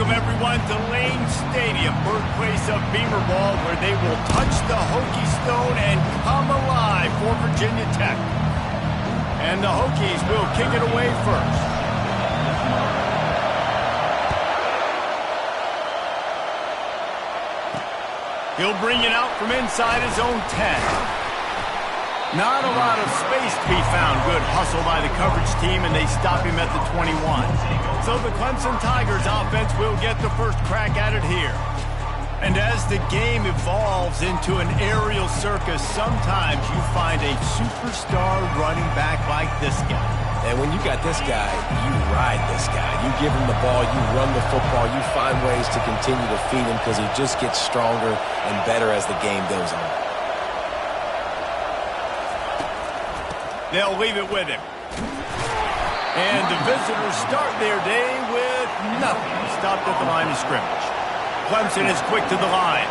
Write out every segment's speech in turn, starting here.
Welcome, everyone, to Lane Stadium, birthplace of Beamer Ball, where they will touch the Hokie Stone and come alive for Virginia Tech. And the Hokies will kick it away first. He'll bring it out from inside his own 10. Not a lot of space to be found. Good hustle by the coverage team, and they stop him at the 21. So the Clemson Tigers offense will get the first crack at it here. And as the game evolves into an aerial circus, sometimes you find a superstar running back like this guy. And when you got this guy, you ride this guy. You give him the ball, you run the football, you find ways to continue to feed him because he just gets stronger and better as the game goes on. They'll leave it with him. And the visitors start their day with nothing. Stopped at the line of scrimmage. Clemson is quick to the line.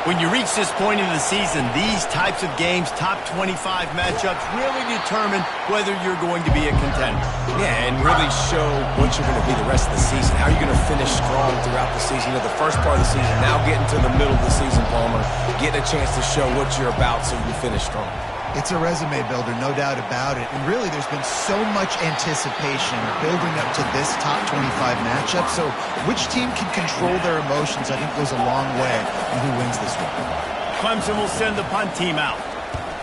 When you reach this point in the season, these types of games, top 25 matchups, really determine whether you're going to be a contender. Yeah, and really show what you're going to be the rest of the season. How you're going to finish strong throughout the season. You know, the first part of the season, now getting to the middle of the season, Palmer, getting a chance to show what you're about so you can finish strong. It's a resume builder, no doubt about it. And really, there's been so much anticipation building up to this top 25 matchup. So which team can control their emotions, I think, goes a long way in who wins this one. Clemson will send the punt team out.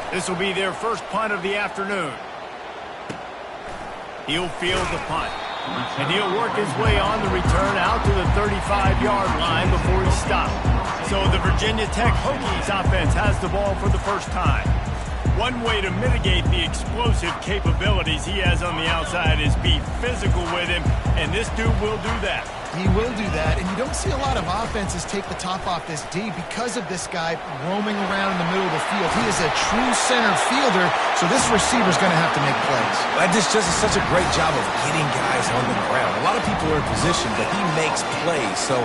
This will be their first punt of the afternoon. He'll field the punt. And he'll work his way on the return out to the 35-yard line before he's stopped. So the Virginia Tech Hokies offense has the ball for the first time. One way to mitigate the explosive capabilities he has on the outside is be physical with him, and this dude will do that. He will do that, and you don't see a lot of offenses take the top off this D because of this guy roaming around in the middle of the field. He is a true center fielder, so this receiver's going to have to make plays. This just is such a great job of getting guys on the ground. A lot of people are in position, but he makes plays, so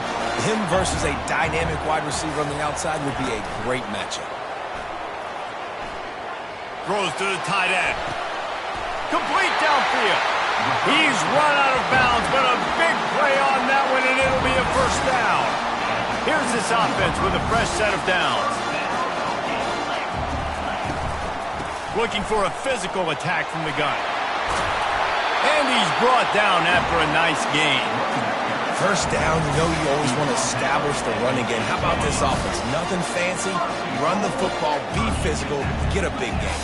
him versus a dynamic wide receiver on the outside would be a great matchup. Throws to the tight end. Complete downfield. He's run out of bounds, but a big play on that one, and it'll be a first down. Here's this offense with a fresh set of downs. Looking for a physical attack from the gun. And he's brought down after a nice gain. First down, you know you always want to establish the run again. How about this offense? Nothing fancy. Run the football, be physical, get a big gain.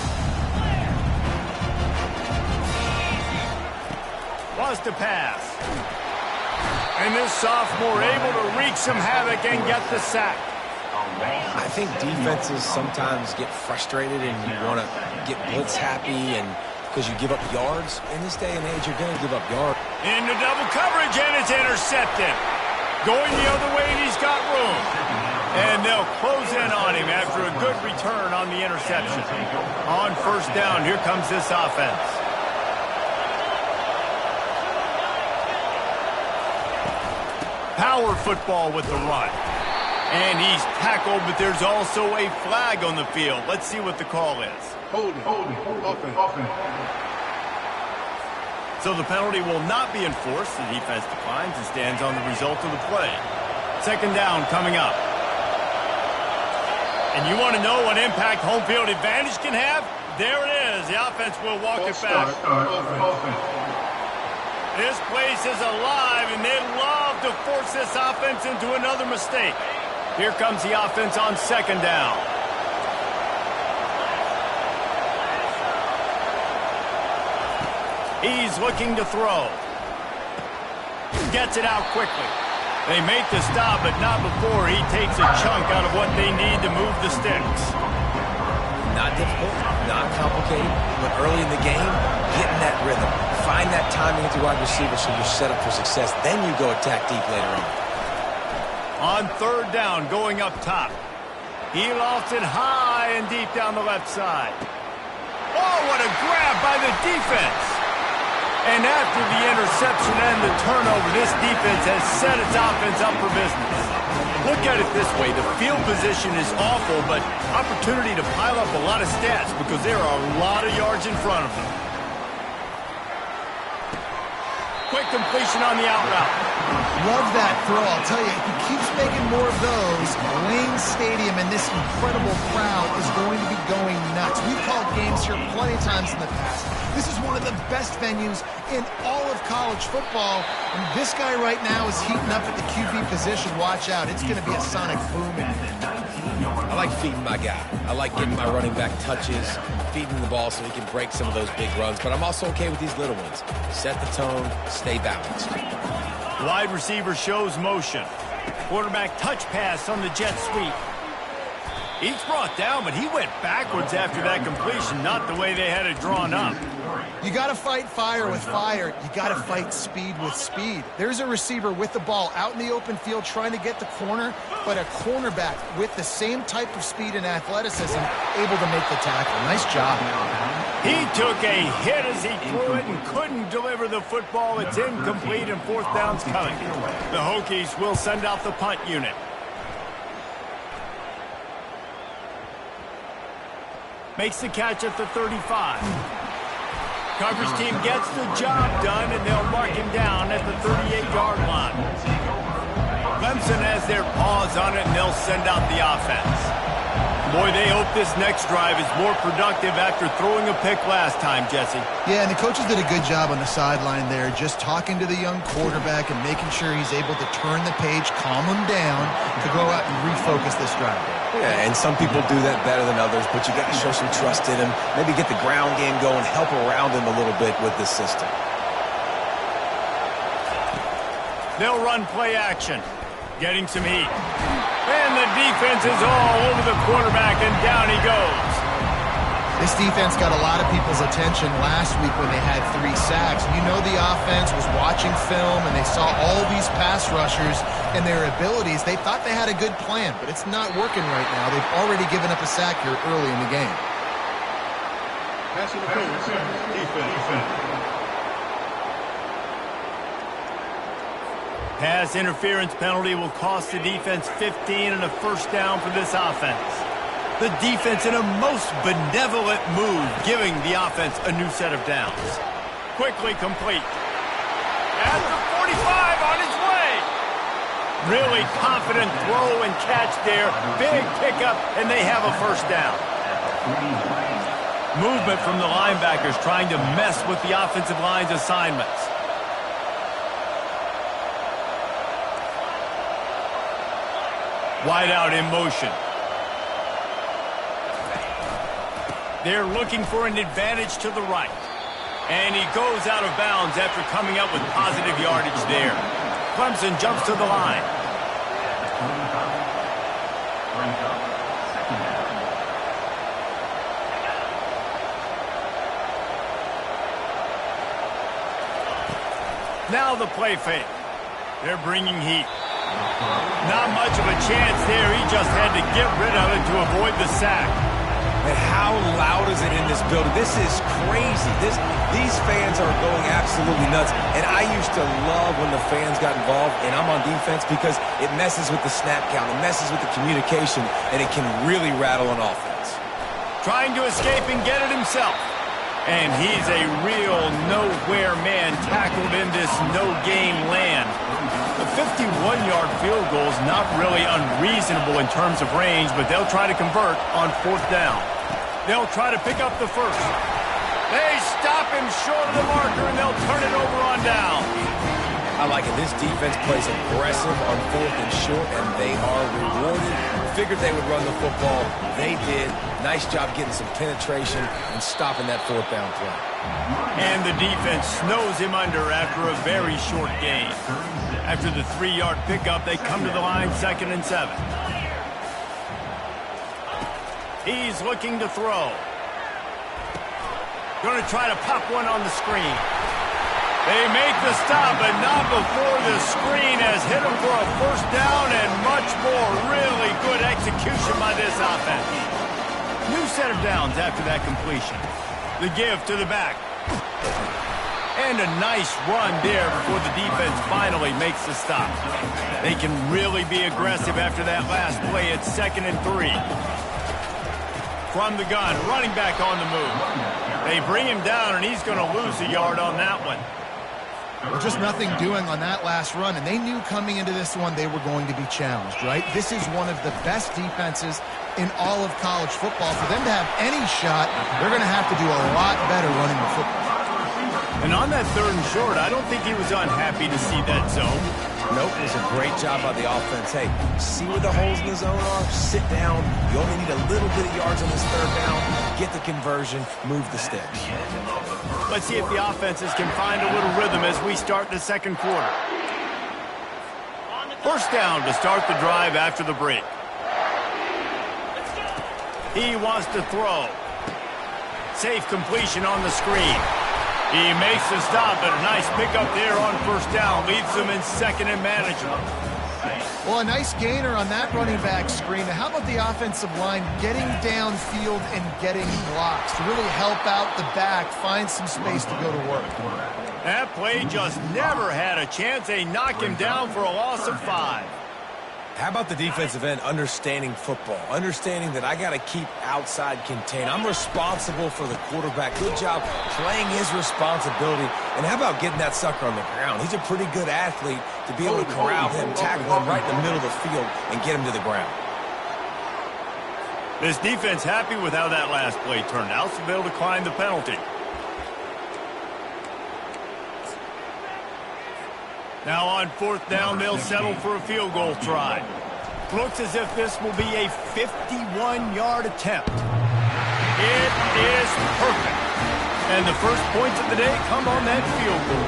Was to pass. And this sophomore able to wreak some havoc and get the sack. I think defenses sometimes get frustrated and you want to get blitz happy and because you give up yards. In this day and age, you're going to give up yards. Into double coverage, and it's intercepted. Going the other way, and he's got room. And they'll close in on him after a good return on the interception. On first down, here comes this offense. Power football with the run. And he's tackled, but there's also a flag on the field. Let's see what the call is. Holding, offense. So the penalty will not be enforced. The defense declines and stands on the result of the play. Second down coming up. And you want to know what impact home field advantage can have? There it is. The offense will walk it back. This place is alive, and they love to force this offense into another mistake. Here comes the offense on second down. He's looking to throw. Gets it out quickly. They make the stop, but not before he takes a chunk out of what they need to move the sticks. Not difficult, not complicated, but early in the game, getting that rhythm. Find that timing at the wide receiver so you're set up for success. Then you go attack deep later on. On third down, going up top. He lofts it high and deep down the left side. Oh, what a grab by the defense. And after the interception and the turnover, this defense has set its offense up for business. Look at it this way. The field position is awful, but opportunity to pile up a lot of stats because there are a lot of yards in front of them. Quick completion on the out route. Love that throw. I'll tell you, if he keeps making more of those, Lane Stadium and this incredible crowd is going to be going nuts. We've called games here plenty of times in the past. This is one of the best venues in all of college football, and this guy right now is heating up at the QB position. Watch out. It's going to be a sonic boom in here. I like feeding my guy. I like getting my running back touches, feeding the ball so he can break some of those big runs, but I'm also okay with these little ones. Set the tone, stay balanced. Wide receiver shows motion. Quarterback touch pass on the jet sweep. He's brought down, but he went backwards after that completion, not the way they had it drawn up. You got to fight fire with fire. You got to fight speed with speed. There's a receiver with the ball out in the open field trying to get the corner, but a cornerback with the same type of speed and athleticism able to make the tackle. Nice job. He took a hit as he threw it and couldn't deliver the football. It's incomplete and fourth down's coming. The Hokies will send out the punt unit. Makes the catch at the 35. Coverage team gets the job done, and they'll mark him down at the 38-yard line. Clemson has their paws on it, and they'll send out the offense. Boy, they hope this next drive is more productive after throwing a pick last time, Jesse. Yeah, and the coaches did a good job on the sideline there, just talking to the young quarterback and making sure he's able to turn the page, calm him down, to go out and refocus this drive. Yeah, and some people do that better than others, but you got to show some trust in him. Maybe get the ground game going, help around him a little bit with this system. They'll run play action, getting some heat. And the defense is all over the quarterback, and down he goes. This defense got a lot of people's attention last week when they had 3 sacks. You know the offense was watching film, and they saw all these pass rushers and their abilities. They thought they had a good plan, but it's not working right now. They've already given up a sack here early in the game. Passing interference. Defense. Pass interference penalty will cost the defense 15 and a first down for this offense. The defense in a most benevolent move, giving the offense a new set of downs. Quickly complete. At the 45 on his way. Really confident throw and catch there. Big pickup, and they have a first down. Movement from the linebackers trying to mess with the offensive line's assignments. Wide out in motion. They're looking for an advantage to the right. And he goes out of bounds after coming up with positive yardage there. Clemson jumps to the line. Now the play fake. They're bringing heat. Not much of a chance there. He just had to get rid of it to avoid the sack. And how loud is it in this building? This is crazy. These fans are going absolutely nuts. And I used to love when the fans got involved, and I'm on defense because it messes with the snap count. It messes with the communication, and it can really rattle an offense. Trying to escape and get it himself. And he's a real nowhere man tackled in this no-game land. The 51-yard field goal is not really unreasonable in terms of range, but they'll try to convert on fourth down. They'll try to pick up the first. They stop him short of the marker, and they'll turn it over on down. I like it. This defense plays aggressive on fourth and short, and they are rewarded. Figured they would run the football. They did. Nice job getting some penetration and stopping that fourth down play. And the defense snows him under after a very short gain. After the 3-yard pickup, they come to the line 2nd and 7. He's looking to throw. Going to try to pop one on the screen. They make the stop, but not before the screen has hit him for a first down and much more. Really good execution by this offense. New set of downs after that completion. The give to the back. And a nice run there before the defense finally makes the stop. They can really be aggressive after that last play at 2nd and 3. From the gun, running back on the move. They bring him down, and he's going to lose a yard on that one. Well, just nothing doing on that last run, and they knew coming into this one they were going to be challenged, right? This is one of the best defenses in all of college football. For them to have any shot, they're going to have to do a lot better running the football. And on that 3rd and short, I don't think he was unhappy to see that zone. Nope, it was a great job by the offense. Hey, see where the holes in the zone are? Sit down. You only need a little bit of yards on this 3rd down. Get the conversion. Move the sticks. Let's see if the offenses can find a little rhythm as we start the 2nd quarter. 1st down to start the drive after the break. He wants to throw. Safe completion on the screen. He makes the stop, but a nice pickup there on 1st down. Leaves them in 2nd and manageable. Well, a nice gainer on that running back screen. How about the offensive line getting downfield and getting blocks to really help out the back, find some space to go to work? That play just never had a chance. They knock him down for a loss of 5. How about the defensive end understanding football, understanding that I got to keep outside contained. I'm responsible for the quarterback. Good job playing his responsibility. And how about getting that sucker on the ground? He's a pretty good athlete to be able to corral him, tackle him right in the middle of the field, and get him to the ground. This defense happy with how that last play turned out, so they'll decline the penalty. Now on 4th down, they'll settle for a field goal try. Looks as if this will be a 51-yard attempt. It is perfect. And the first points of the day come on that field goal.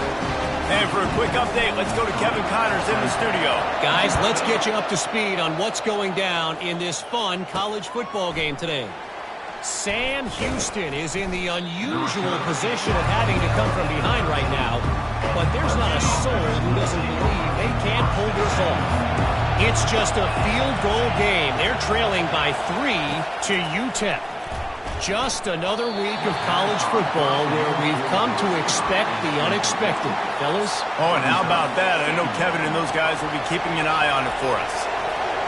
And for a quick update, let's go to Kevin Connors in the studio. Guys, let's get you up to speed on what's going down in this fun college football game today. Sam Houston is in the unusual position of having to come from behind right now, but there's not a soul who doesn't believe they can't pull this off. It's just a field goal game. They're trailing by 3 to UTEP. Just another week of college football where we've come to expect the unexpected, fellas. Oh, and how about that? I know Kevin and those guys will be keeping an eye on it for us.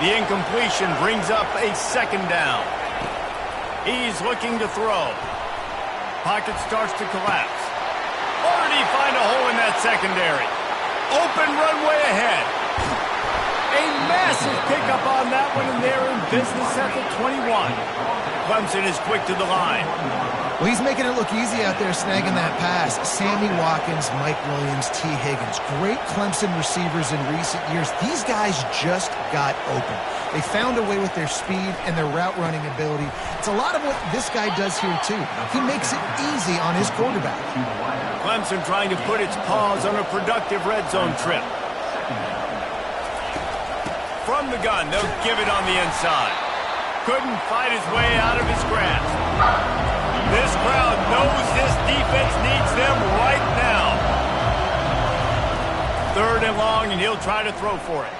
The incompletion brings up a 2nd down. He's looking to throw. Pocket starts to collapse. Or did he find a hole in that secondary? Open runway ahead. A massive pickup on that one, and they're in business at the 21. Clemson is quick to the line. Well, he's making it look easy out there snagging that pass. Sammy Watkins, Mike Williams, T. Higgins. Great Clemson receivers in recent years. These guys just got open. They found a way with their speed and their route running ability. It's a lot of what this guy does here, too. He makes it easy on his quarterback. Clemson trying to put its paws on a productive red zone trip. From the gun, they'll give it on the inside. Couldn't fight his way out of his grasp. This crowd knows this defense needs them right now. 3rd and long, and he'll try to throw for it.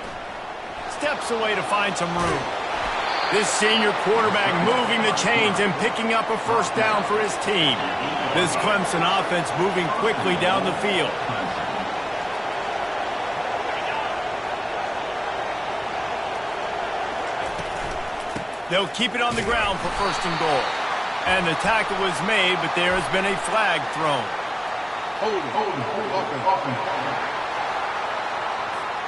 Steps away to find some room. This senior quarterback moving the chains and picking up a 1st down for his team. This Clemson offense moving quickly down the field. They'll keep it on the ground for 1st and goal. And the tackle was made, but there has been a flag thrown.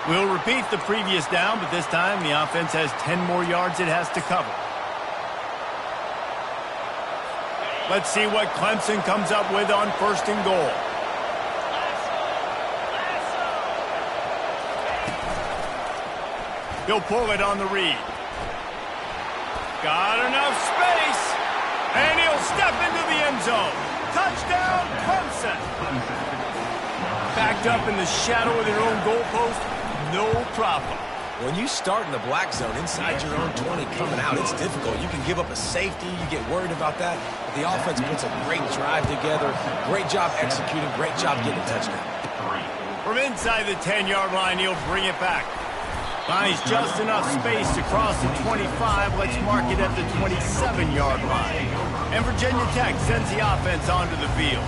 We'll repeat the previous down, but this time the offense has 10 more yards it has to cover. Let's see what Clemson comes up with on 1st and goal. He'll pull it on the read. Got enough space. And he'll step into the end zone. Touchdown, Clemson. Backed up in the shadow of their own goalpost, no problem. When you start in the black zone inside your own 20 coming out, it's difficult. You can give up a safety. You get worried about that. But the offense puts a great drive together. Great job executing. Great job getting a touchdown. From inside the 10-yard line, he'll bring it back. Finds just enough space to cross the 25. Let's mark it at the 27-yard line. And Virginia Tech sends the offense onto the field.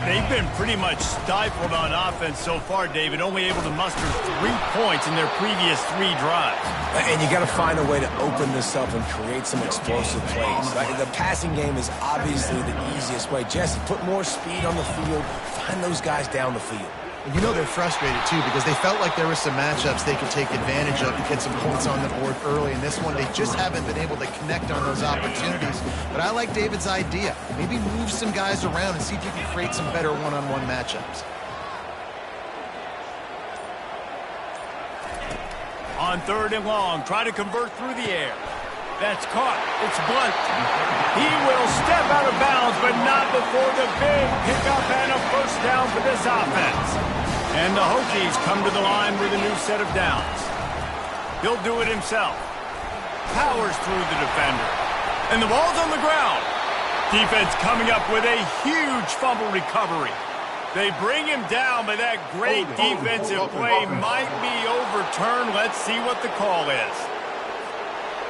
They've been pretty much stifled on offense so far, David, only able to muster 3 points in their previous 3 drives. And you got to find a way to open this up and create some explosive plays. Like, the passing game is obviously the easiest way. Jesse, put more speed on the field. Find those guys down the field. And you know they're frustrated, too, because they felt like there were some matchups they could take advantage of to get some points on the board early. In this one, they just haven't been able to connect on those opportunities. But I like David's idea. Maybe move some guys around and see if you can create some better one-on-one matchups. On 3rd and long, try to convert through the air. That's caught. It's Blunt. He will step out of bounds, but not before the big pickup and a first down for this offense. And the Hokies come to the line with a new set of downs. He'll do it himself. Powers through the defender. And the ball's on the ground. Defense coming up with a huge fumble recovery. They bring him down, but that great defensive play might be overturned. Let's see what the call is.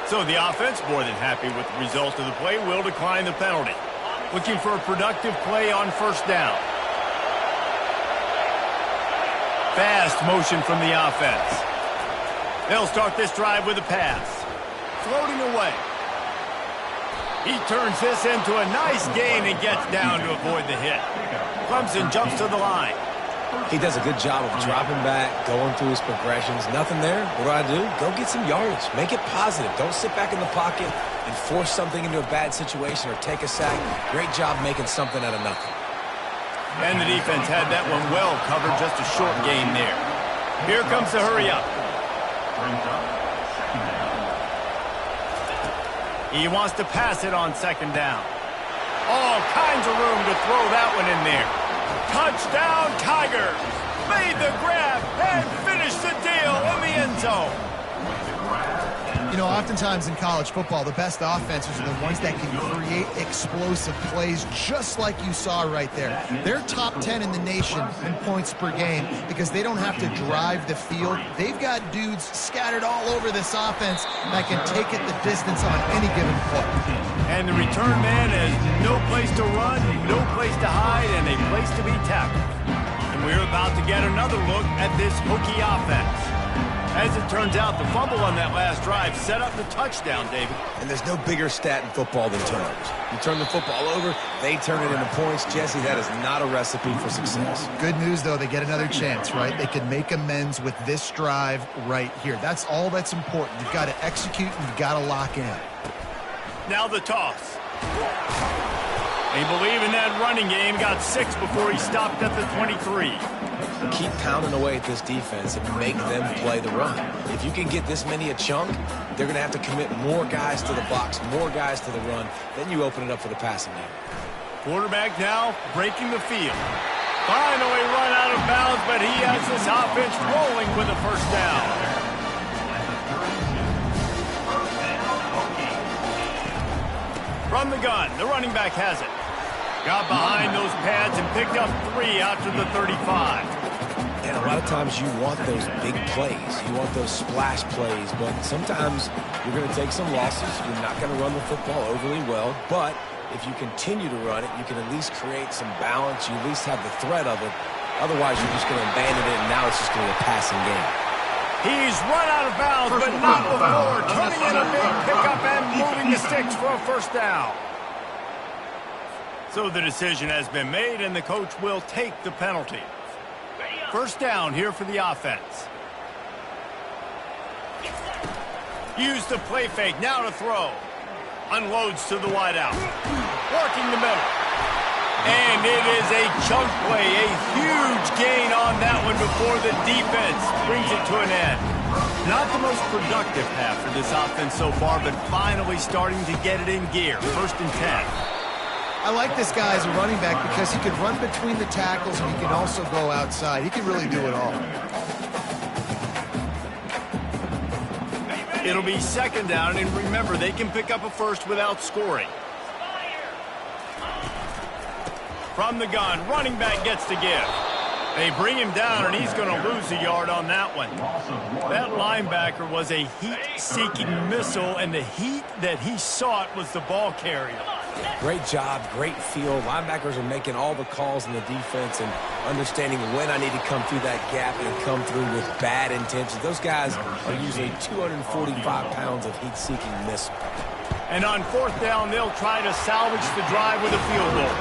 So the offense, more than happy with the result of the play, will decline the penalty. Looking for a productive play on first down. Fast motion from the offense. They'll start this drive with a pass. Floating away. He turns this into a nice gain and gets down to avoid the hit. Clemson jumps to the line. He does a good job of dropping back, going through his progressions. Nothing there. What do? Go get some yardage. Make it positive. Don't sit back in the pocket and force something into a bad situation or take a sack. Great job making something out of nothing. And the defense had that one well covered, just a short gain there. Here comes the hurry up. He wants to pass it on 2nd down. All kinds of room to throw that one in there. Touchdown, Tigers! Made the grab and finished the deal in the end zone. You know, oftentimes in college football, the best offenses are the ones that can create explosive plays just like you saw right there. They're top 10 in the nation in points per game because they don't have to drive the field. They've got dudes scattered all over this offense that can take it the distance on any given play. And the return man has no place to run, no place to hide, and a place to be tackled. And we're about to get another look at this Hokie offense. As it turns out, the fumble on that last drive set up the touchdown, David. And there's no bigger stat in football than turnovers. You turn the football over, they turn it into points. Jesse, that is not a recipe for success. Good news, though, they get another chance, right? They can make amends with this drive right here. That's all that's important. You've got to execute and you've got to lock in. Now the toss. They believe in that running game. Got 6 before he stopped at the 23. Keep pounding away at this defense and make them play the run. If you can get this many a chunk, they're going to have to commit more guys to the box, more guys to the run. Then you open it up for the passing game. Quarterback now breaking the field. Finally run out of bounds, but he has this offense rolling with a first down. From the gun, the running back has it. Got behind those pads and picked up 3 out to the 35. And a lot of times you want those big plays. You want those splash plays, but sometimes you're going to take some losses. You're not going to run the football overly well, but if you continue to run it, you can at least create some balance. You at least have the threat of it. Otherwise, you're just going to abandon it, and now it's just going to be a passing game. He's run out of bounds, but not before turning in a big pickup and moving the sticks for a first down. So the decision has been made, and the coach will take the penalty. First down here for the offense. Use the play fake, now to throw. Unloads to the wideout. Working the middle. And it is a chunk play, a huge gain on that one before the defense brings it to an end. Not the most productive half for this offense so far, but finally starting to get it in gear. 1st and 10. I like this guy as a running back because he can run between the tackles and he can also go outside. He can really do it all. It'll be 2nd down, and remember, they can pick up a first without scoring. From the gun, running back gets to give. They bring him down, and he's going to lose a yard on that one. That linebacker was a heat-seeking missile, and the heat that he sought was the ball carrier. Great job, great feel. Linebackers are making all the calls in the defense and understanding when I need to come through that gap and come through with bad intentions. Those guys are usually 245 pounds of heat-seeking missile. And on 4th down, they'll try to salvage the drive with a field goal.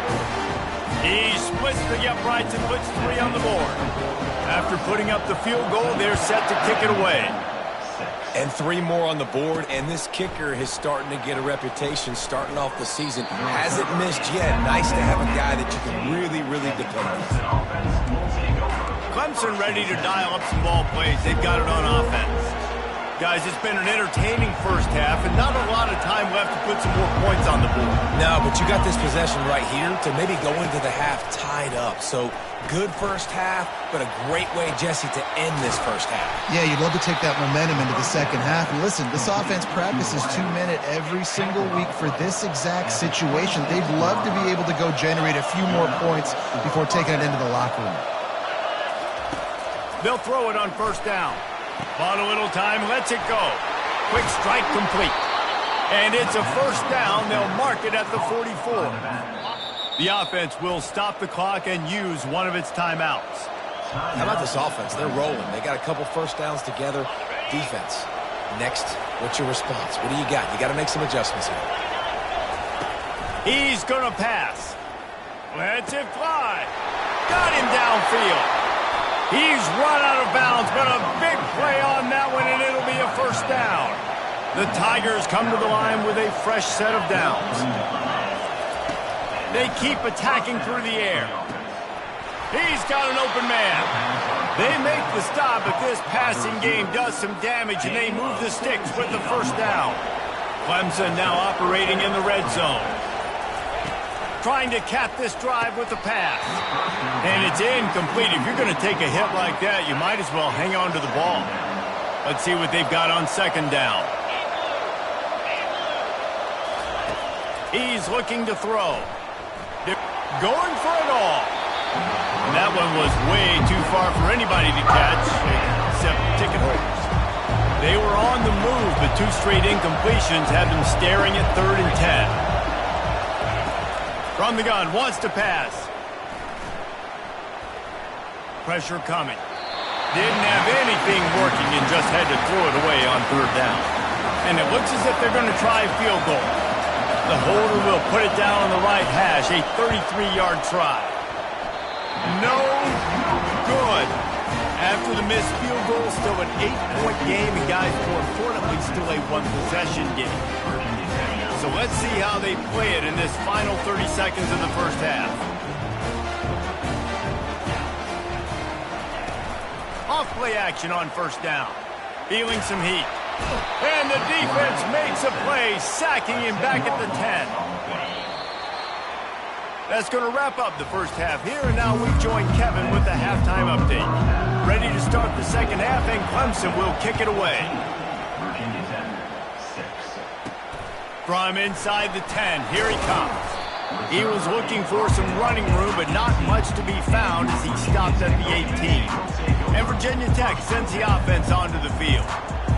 He splits the uprights and puts 3 on the board. After putting up the field goal, they're set to kick it away. And 3 more on the board, and this kicker is starting to get a reputation starting off the season. Hasn't missed yet. Nice to have a guy that you can really, really depend on. Clemson ready to dial up some ball plays. They've got it on offense. Guys, it's been an entertaining first half and not a lot of time left to put some more points on the board. No, but you got this possession right here to maybe go into the half tied up. So good first half, but a great way, Jesse, to end this first half. Yeah, you'd love to take that momentum into the second half. And listen, this offense practices 2-minute every single week for this exact situation. They'd love to be able to go generate a few more points before taking it into the locker room. They'll throw it on first down. Bought a little time, lets it go. Quick strike complete. And it's a first down. They'll mark it at the 44. The offense will stop the clock and use one of its timeouts. How about this offense? They're rolling. They got a couple first downs together. Defense. Next, what's your response? What do you got? You got to make some adjustments here. He's going to pass. Lets it fly. Got him downfield. He's run out of bounds, but a big play on that one, and it'll be a first down. The Tigers come to the line with a fresh set of downs. They keep attacking through the air. He's got an open man. They make the stop, but this passing game does some damage, and they move the sticks with the first down. Clemson now operating in the red zone. Trying to cap this drive with the pass. And it's incomplete. If you're going to take a hit like that, you might as well hang on to the ball. Let's see what they've got on second down. He's looking to throw. They're going for it all. And that one was way too far for anybody to catch, except ticket holders. They were on the move, but 2 straight incompletions have them staring at 3rd and 10. From the gun, wants to pass. Pressure coming. Didn't have anything working and just had to throw it away on 3rd down. And it looks as if they're going to try a field goal. The holder will put it down on the right hash, a 33-yard try. No good. After the missed field goal, still an 8-point game, and guys, more importantly, still a 1-possession game. So let's see how they play it in this final 30 seconds of the first half. Off play action on first down. Feeling some heat. And the defense makes a play, sacking him back at the 10. That's going to wrap up the first half here, and now we join Kevin with the halftime update. Ready to start the second half, and Clemson will kick it away. From inside the 10, here he comes. He was looking for some running room, but not much to be found as he stopped at the 18. And Virginia Tech sends the offense onto the field.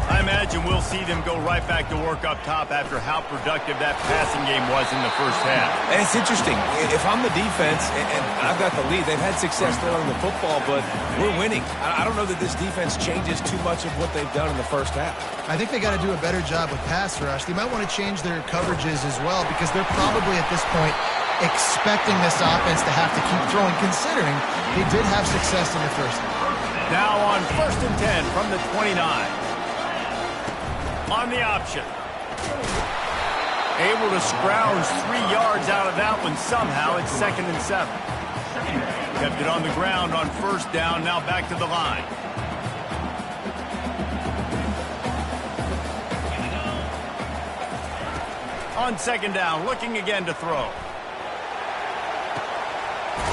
I imagine we'll see them go right back to work up top after how productive that passing game was in the first half. And it's interesting. If I'm the defense, and I've got the lead, they've had success throwing the football, but we're winning. I don't know that this defense changes too much of what they've done in the first half. I think they got to do a better job with pass rush. They might want to change their coverages as well, because they're probably at this point expecting this offense to have to keep throwing, considering they did have success in the first half. Now on 1st and 10 from the 29. On the option. Able to scrounge 3 yards out of that one somehow. It's 2nd and 7. Kept it on the ground on first down. Now back to the line. On second down, looking again to throw.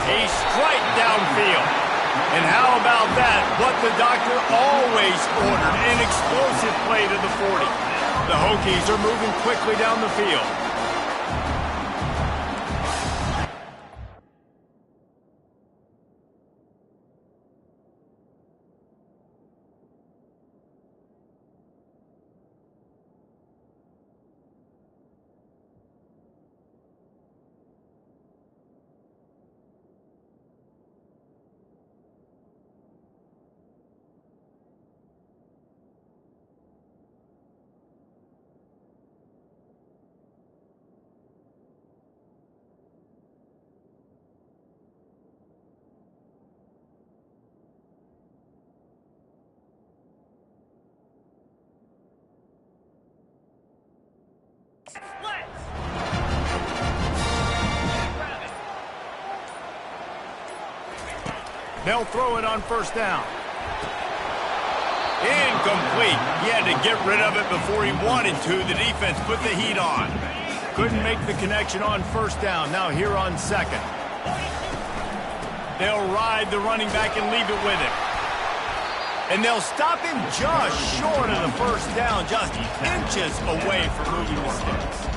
A strike downfield. And how about that? What the doctor always ordered, an explosive play to the 40. The Hokies are moving quickly down the field. They'll throw it on first down. Incomplete. He had to get rid of it before he wanted to. The defense put the heat on. Couldn't make the connection on first down. Now here on second. They'll ride the running back and leave it with him. And they'll stop him just short of the first down, just inches away from moving the sticks.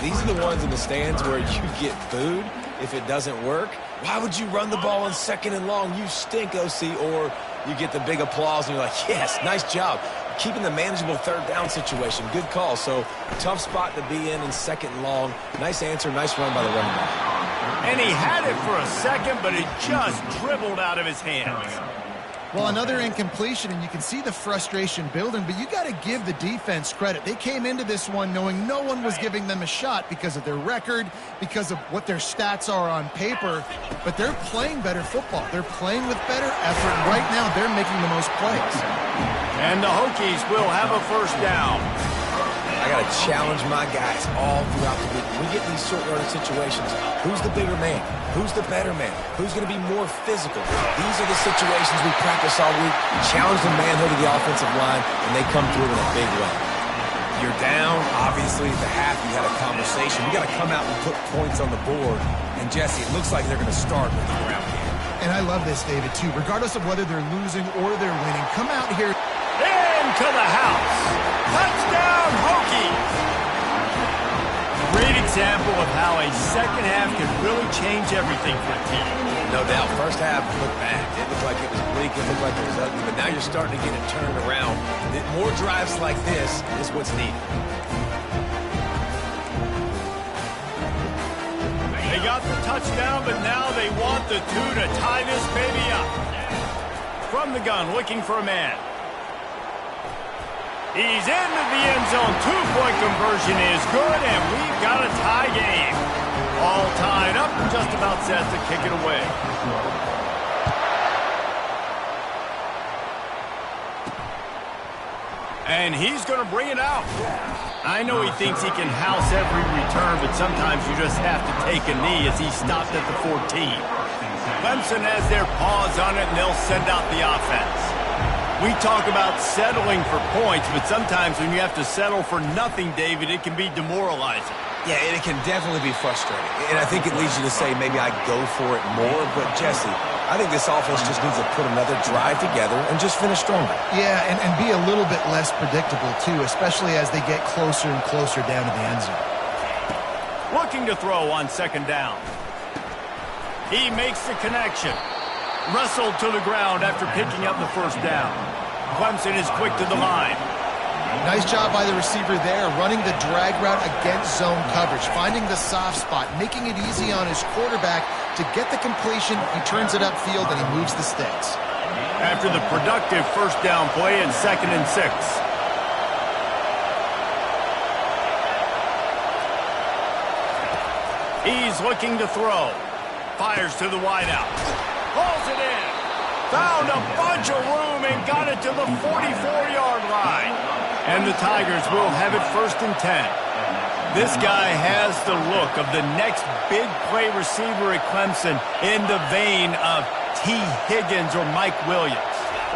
These are the ones in the stands where you get booed if it doesn't work. Why would you run the ball on second and long? You stink, OC. Or you get the big applause and you're like, yes, nice job. Keeping the manageable third down situation. Good call. So tough spot to be in second and long. Nice answer, nice run by the running back. And he had it for a second, but it just dribbled out of his hands. Well, another incompletion, and you can see the frustration building, but you got to give the defense credit. They came into this one knowing no one was giving them a shot because of their record, because of what their stats are on paper, but they're playing better football. They're playing with better effort. Right now, they're making the most plays. And the Hokies will have a first down. I got to challenge my guys all throughout the week. When we get in these short yardage situations, who's the bigger man? Who's the better man? Who's going to be more physical? These are the situations we practice all week. Challenge the manhood of the offensive line, and they come through in a big way. You're down. Obviously, at the half, you had a conversation. We got to come out and put points on the board. And, Jesse, it looks like they're going to start with the ground game. And I love this, David, too. Regardless of whether they're losing or they're winning, come out here. Into the house. Touchdown, Hokies. Great example of how a second half can really change everything for a team. No doubt. First half looked bad. It looked like it was bleak. It looked like it was ugly. But now you're starting to get it turned around. More drives like this is what's needed. They got the touchdown, but now they want the two to tie this baby up. From the gun, looking for a man. He's into the end zone. Two-point conversion is good, and we've got a tie game. All tied up and just about set to kick it away. And he's going to bring it out. I know he thinks he can house every return, but sometimes you just have to take a knee as he stopped at the 14. Clemson has their paws on it, and they'll send out the offense. We talk about settling for points, but sometimes when you have to settle for nothing, David, it can be demoralizing. Yeah, and it can definitely be frustrating. And I think it leads you to say maybe I go for it more. But, Jesse, I think this offense just needs to put another drive together and just finish stronger. Yeah, and be a little bit less predictable, too, especially as they get closer and closer down to the end zone. Looking to throw on second down. He makes the connection. Wrestled to the ground after picking up the first down. Clemson is quick to the line. Nice job by the receiver there, running the drag route against zone coverage, finding the soft spot, making it easy on his quarterback to get the completion. He turns it upfield, and he moves the sticks. After the productive first down play in 2nd and 6. He's looking to throw. Fires to the wideout. Pulls it in. Found a bunch of room and got it to the 44-yard line. And the Tigers will have it 1st and 10. This guy has the look of the next big play receiver at Clemson in the vein of T. Higgins or Mike Williams.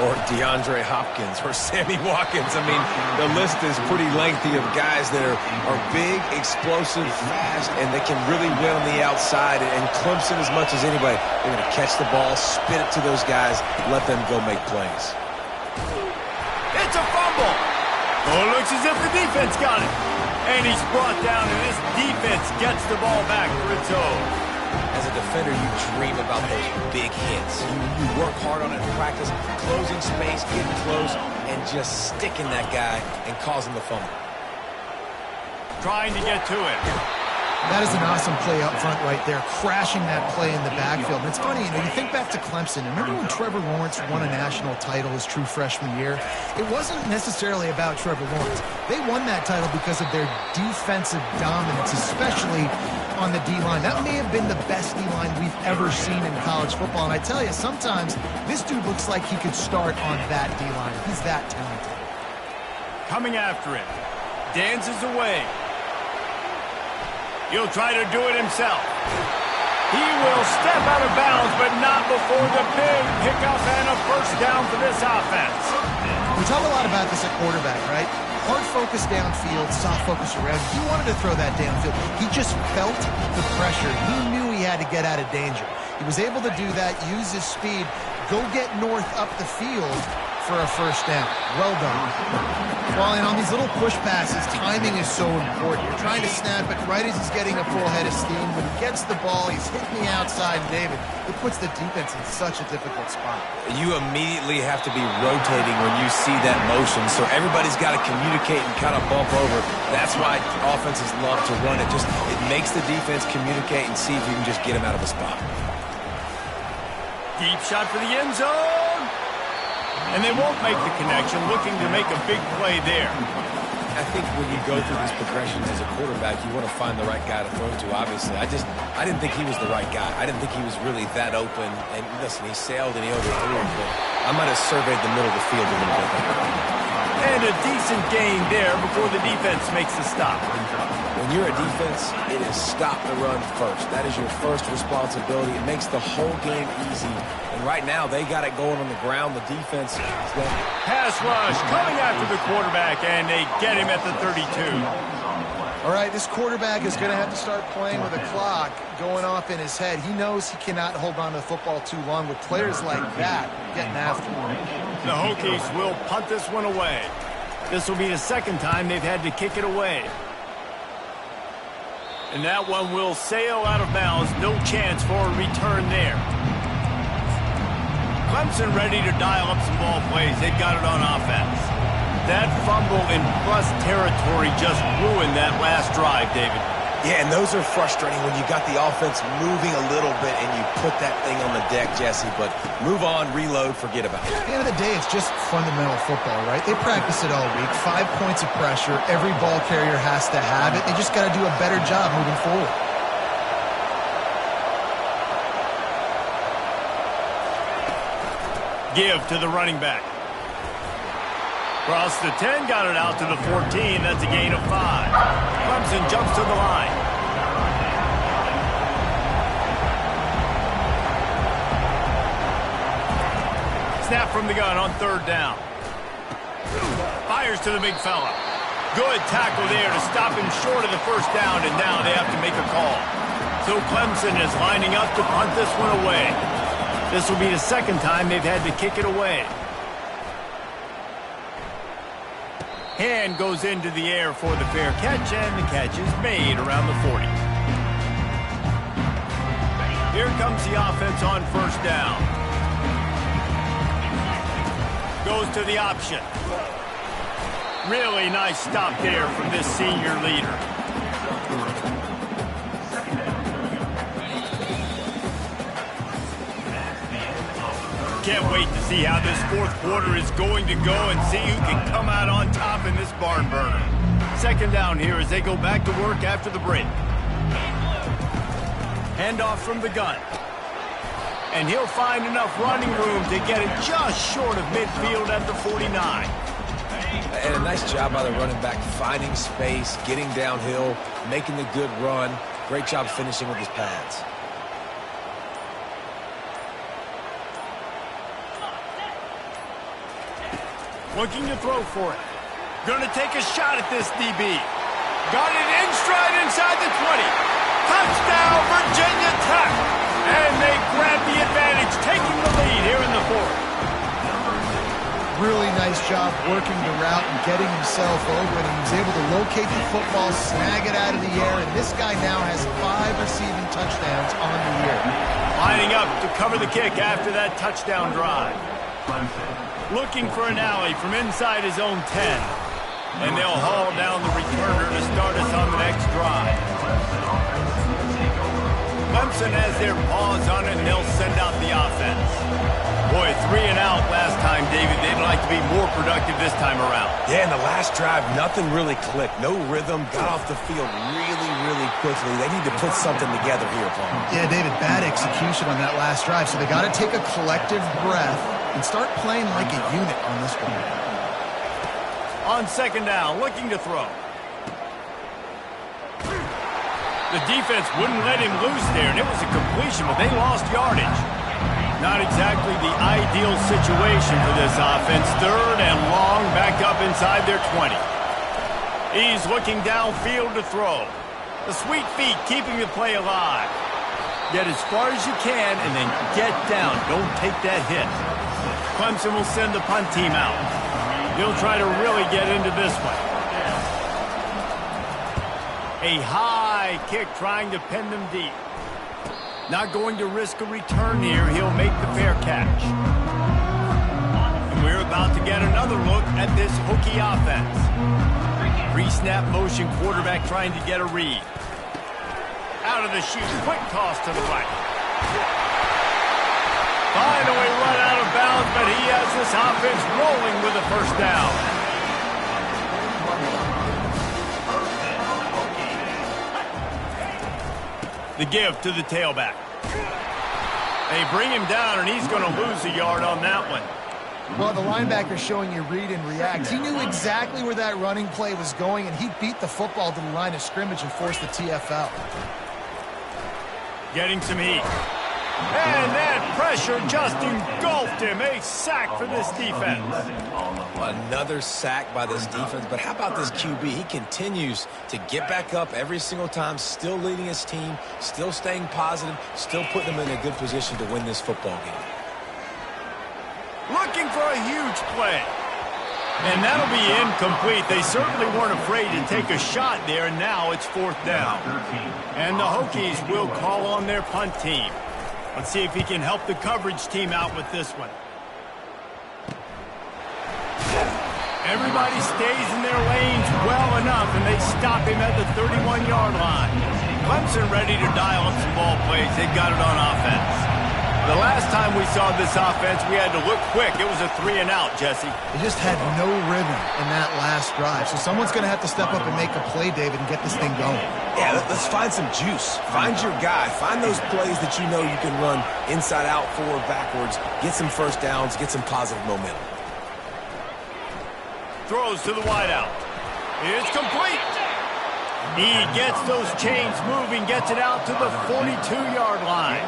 Or DeAndre Hopkins or Sammy Watkins. I mean, the list is pretty lengthy of guys that are big, explosive, fast, and they can really win on the outside. And Clemson, as much as anybody, they're going to catch the ball, spit it to those guys, let them go make plays. It's a fumble. Oh, it looks as if the defense got it. And he's brought down, and this defense gets the ball back for its own. As a defender, you dream about those big hits. You work hard on it in practice, closing space, getting close, and just sticking that guy and causing the fumble. Trying to get to it. That is an awesome play up front right there, crashing that play in the backfield. And it's funny, you think back to Clemson. Remember when Trevor Lawrence won a national title his true freshman year? It wasn't necessarily about Trevor Lawrence. They won that title because of their defensive dominance, especially on the D-line. That may have been the best D-line we've ever seen in college football. And I tell you, sometimes this dude looks like he could start on that D-line. He's that talented. Coming after it. Dances away. He'll try to do it himself. He will step out of bounds, but not before the big pickup and a first down for this offense. We talk a lot about this at quarterback, right? Hard focus downfield, soft focus around. He wanted to throw that downfield. He just felt the pressure. He knew he had to get out of danger. He was able to do that, use his speed, go get north up the field for a first down. Well done. Well, and on these little push passes, timing is so important. You're trying to snap it right as he's getting a full head of steam. When he gets the ball, he's hitting the outside, David. It puts the defense in such a difficult spot. You immediately have to be rotating when you see that motion, so everybody's got to communicate and kind of bump over. That's why offenses love to run it. It makes the defense communicate and see if you can just get him out of a spot. Deep shot for the end zone. And they won't make the connection, looking to make a big play there. I think when you go through these progressions as a quarterback, you want to find the right guy to throw to, obviously. I didn't think he was the right guy. I didn't think he was really that open. And listen, he sailed and he overthrew him, but I might have surveyed the middle of the field a little bit better. And a decent gain there before the defense makes the stop. When you're a defense, it is stop the run first. That is your first responsibility. It makes the whole game easy. And right now, they got it going on the ground. The defense is going. Pass rush coming after the quarterback, and they get him at the 32. All right, this quarterback is going to have to start playing with a clock going off in his head. He knows he cannot hold on to the football too long with players like that getting after him. The Hokies will punt this one away. This will be the second time they've had to kick it away. And that one will sail out of bounds. No chance for a return there. Clemson ready to dial up some ball plays. They've got it on offense. That fumble in plus territory just ruined that last drive, David. Yeah, and those are frustrating when you got the offense moving a little bit and you put that thing on the deck, Jesse. But move on, reload, forget about it. At the end of the day, it's just fundamental football, right? They practice it all week. 5 points of pressure. Every ball carrier has to have it. They just got to do a better job moving forward. Give to the running back. Cross the 10, got it out to the 14. That's a gain of 5. Clemson jumps to the line. Snap from the gun on third down. Fires to the big fella. Good tackle there to stop him short of the first down, and now they have to make a call. So Clemson is lining up to punt this one away. This will be the second time they've had to kick it away. Hand goes into the air for the fair catch, and the catch is made around the 40. Here comes the offense on first down. Goes to the option. Really nice stop there from this senior leader. Can't wait to see how this fourth quarter is going to go and see who can come out on top in this barn burner. Second down here as they go back to work after the break. Handoff from the gun. And he'll find enough running room to get it just short of midfield at the 49. And a nice job by the running back, finding space, getting downhill, making the good run. Great job finishing with his pads. Looking to throw for it. Gonna take a shot at this DB. Got it in stride inside the 20. Touchdown, Virginia Tech. And they grab the advantage, taking the lead here in the fourth. Really nice job working the route and getting himself open. And he was able to locate the football, snag it out of the air, and this guy now has 5 receiving touchdowns on the year. Lining up to cover the kick after that touchdown drive. Looking for an alley from inside his own 10. And they'll haul down the returner to start us on the next drive. Clemson has their paws on it, and they'll send out the offense. Boy, 3 and out last time, David. They'd like to be more productive this time around. Yeah, in the last drive, nothing really clicked. No rhythm. Got off the field really, really quickly. They need to put something together here, Paul. Yeah, David, bad execution on that last drive. So they got to take a collective breath and start playing like a unit on this one. On second down, looking to throw. The defense wouldn't let him loose there, and it was a completion, but they lost yardage. Not exactly the ideal situation for this offense. 3rd and long, back up inside their 20. He's looking downfield to throw. The sweet feet keeping the play alive. Get as far as you can and then get down. Don't take that hit. Clemson will send the punt team out. He'll try to really get into this one. A high kick trying to pin them deep. Not going to risk a return here. He'll make the fair catch. And we're about to get another look at this Hokie offense. Pre-snap motion, quarterback trying to get a read. Out of the chute, quick toss to the right. Finally run out of bounds, but he has this offense rolling with a first down. The give to the tailback. They bring him down, and he's going to lose a yard on that one. Well, the linebacker showing you read and react. He knew exactly where that running play was going, and he beat the football to the line of scrimmage and forced the TFL. Getting some heat. And that pressure just engulfed him. A sack for this defense. Another sack by this defense, but how about this QB? He continues to get back up every single time, still leading his team, still staying positive, still putting them in a good position to win this football game. Looking for a huge play. And that'll be incomplete. They certainly weren't afraid to take a shot there, and now it's 4th down. And the Hokies will call on their punt team. Let's see if he can help the coverage team out with this one. Everybody stays in their lanes well enough, and they stop him at the 31-yard line. Clemson ready to dial up some ball plays. They've got it on offense. The last time we saw this offense, we had to look quick. It was a 3-and-out, Jesse. They just had no rhythm in that last drive. So someone's going to have to step up and make a play, David, and get this thing going. Yeah, let's find some juice. Find your guy. Find those plays that you know you can run inside out, forward, backwards. Get some first downs. Get some positive momentum. Throws to the wideout. It's complete. He gets those chains moving, gets it out to the 42-yard line.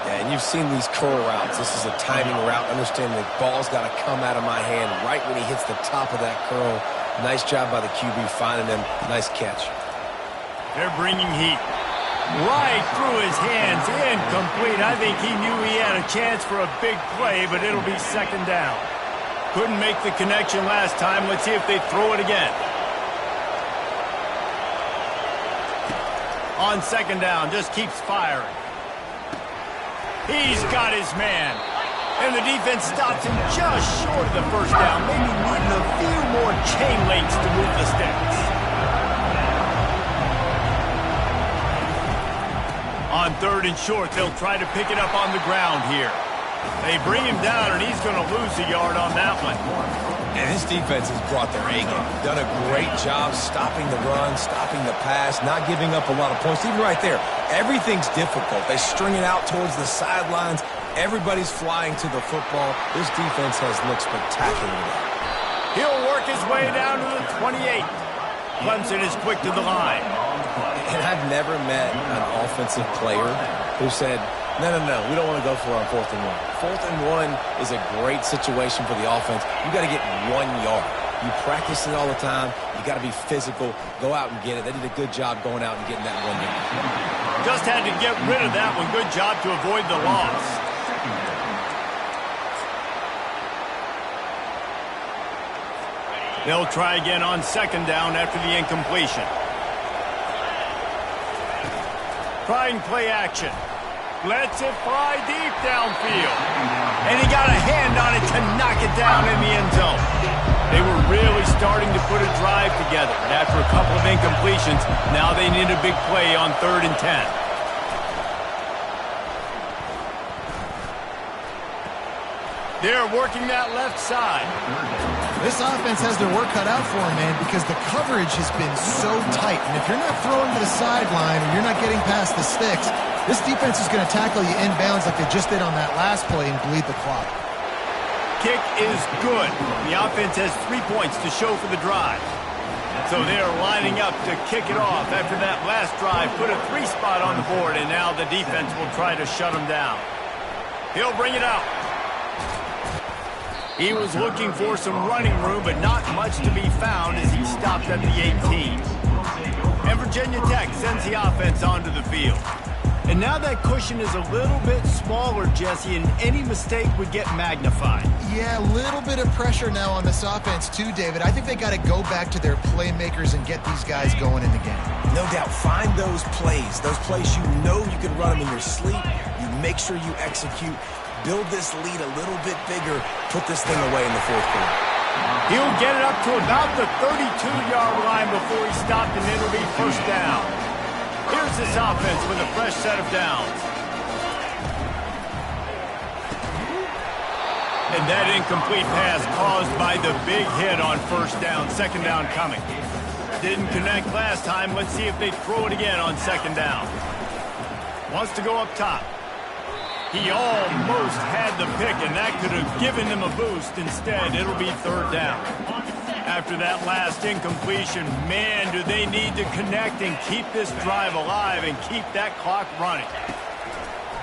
Yeah, and you've seen these curl routes. This is a timing route. Understanding the ball's got to come out of my hand right when he hits the top of that curl. Nice job by the QB finding him. Nice catch. They're bringing heat. Right through his hands. Incomplete. I think he knew he had a chance for a big play, but it'll be 2nd down. Couldn't make the connection last time. Let's see if they throw it again. On 2nd down, just keeps firing. He's got his man. And the defense stops him just short of the first down. Maybe needing a few more chain links to move the sticks. On 3rd and short, they'll try to pick it up on the ground here. They bring him down, and he's going to lose a yard on that one. And his defense has brought their A game. Done a great job stopping the run, stopping the pass, not giving up a lot of points. Even right there, everything's difficult. They string it out towards the sidelines. Everybody's flying to the football. This defense has looked spectacular. He'll work his way down to the 28. Clemson is quick to the line. And I've never met an offensive player who said, no, we don't want to go for it on 4th and 1. 4th and 1 is a great situation for the offense. You got to get 1 yard. You practice it all the time. You got to be physical. Go out and get it. They did a good job going out and getting that 1 yard. Just had to get rid of that one. Good job to avoid the loss. They'll try again on 2nd down after the incompletion. Trying play action. Lets it fly deep downfield. And he got a hand on it to knock it down in the end zone. They were really starting to put a drive together. And after a couple of incompletions, now they need a big play on 3rd and 10. They're working that left side. This offense has their work cut out for them, man, because the coverage has been so tight. And if you're not throwing to the sideline or you're not getting past the sticks, this defense is going to tackle you inbounds like they just did on that last play and bleed the clock. Kick is good. The offense has 3 points to show for the drive. So they're lining up to kick it off after that last drive. Put a 3 spot on the board, and now the defense will try to shut them down. He'll bring it out. He was looking for some running room, but not much to be found as he stopped at the 18. And Virginia Tech sends the offense onto the field. And now that cushion is a little bit smaller, Jesse, and any mistake would get magnified. Yeah, a little bit of pressure now on this offense too, David. I think they got to go back to their playmakers and get these guys going in the game. No doubt, find those plays you know you can run them in your sleep. You make sure you execute. Build this lead a little bit bigger. Put this thing away in the fourth quarter. He'll get it up to about the 32-yard line before he stopped, and it'll be first down. Here's this offense with a fresh set of downs. And that incomplete pass caused by the big hit on first down. Second down coming. Didn't connect last time. Let's see if they throw it again on second down. Wants to go up top. He almost had the pick, and that could have given them a boost. Instead, it'll be third down. After that last incompletion, man, do they need to connect and keep this drive alive and keep that clock running.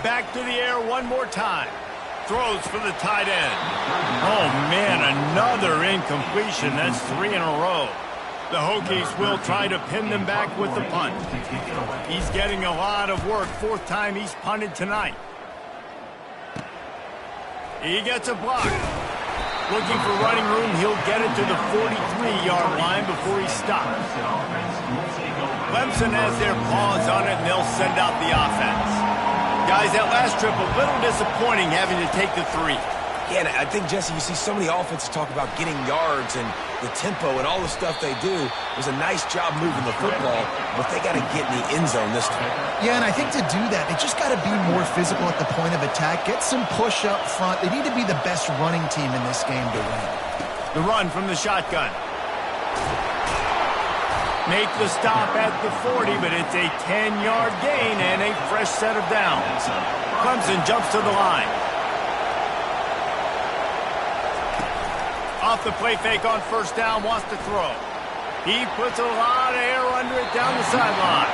Back to the air one more time. Throws for the tight end. Oh, man, another incompletion. That's 3 in a row. The Hokies will try to pin them back with the punt. He's getting a lot of work. 4th time he's punted tonight. He gets a block. Looking for running room, he'll get it to the 43-yard line before he stops. Clemson has their paws on it, and they'll send out the offense. Guys, that last trip, a little disappointing having to take the 3. Yeah, and I think, Jesse, you see so many offenses talk about getting yards and the tempo and all the stuff they do. It was a nice job moving the football, but they got to get in the end zone this time. Yeah, and I think to do that, they just got to be more physical at the point of attack. Get some push up front. They need to be the best running team in this game to win. The run from the shotgun. Make the stop at the 40, but it's a 10-yard gain and a fresh set of downs. Clemson jumps to the line. Off the play fake on first down, wants to throw. He puts a lot of air under it down the sideline.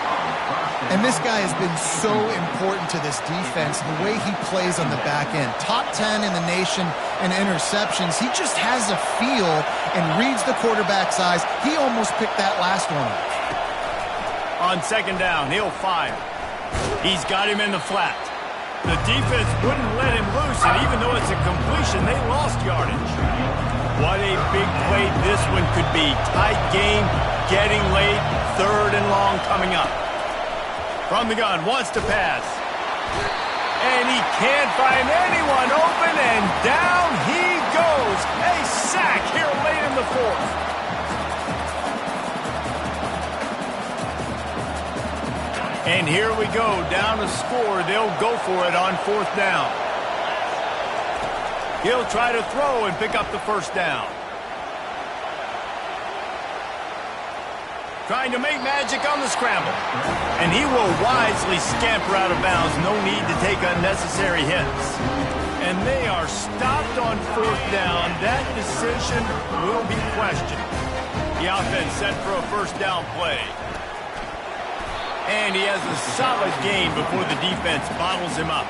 And this guy has been so important to this defense, the way he plays on the back end. Top 10 in the nation in interceptions. He just has a feel and reads the quarterback's eyes. He almost picked that last one up. On second down, he'll fire. He's got him in the flat. The defense wouldn't let him loose, and even though it's a completion, they lost yardage. What a big play this one could be. Tight game, getting late, 3rd and long coming up. From the gun, wants to pass. And he can't find anyone open, and down he goes. A sack here late in the 4th. And here we go, down a score. They'll go for it on 4th down. He'll try to throw and pick up the first down. Trying to make magic on the scramble. And he will wisely scamper out of bounds. No need to take unnecessary hits. And they are stopped on 4th down. That decision will be questioned. The offense set for a first down play. And he has a solid gain before the defense bottles him up.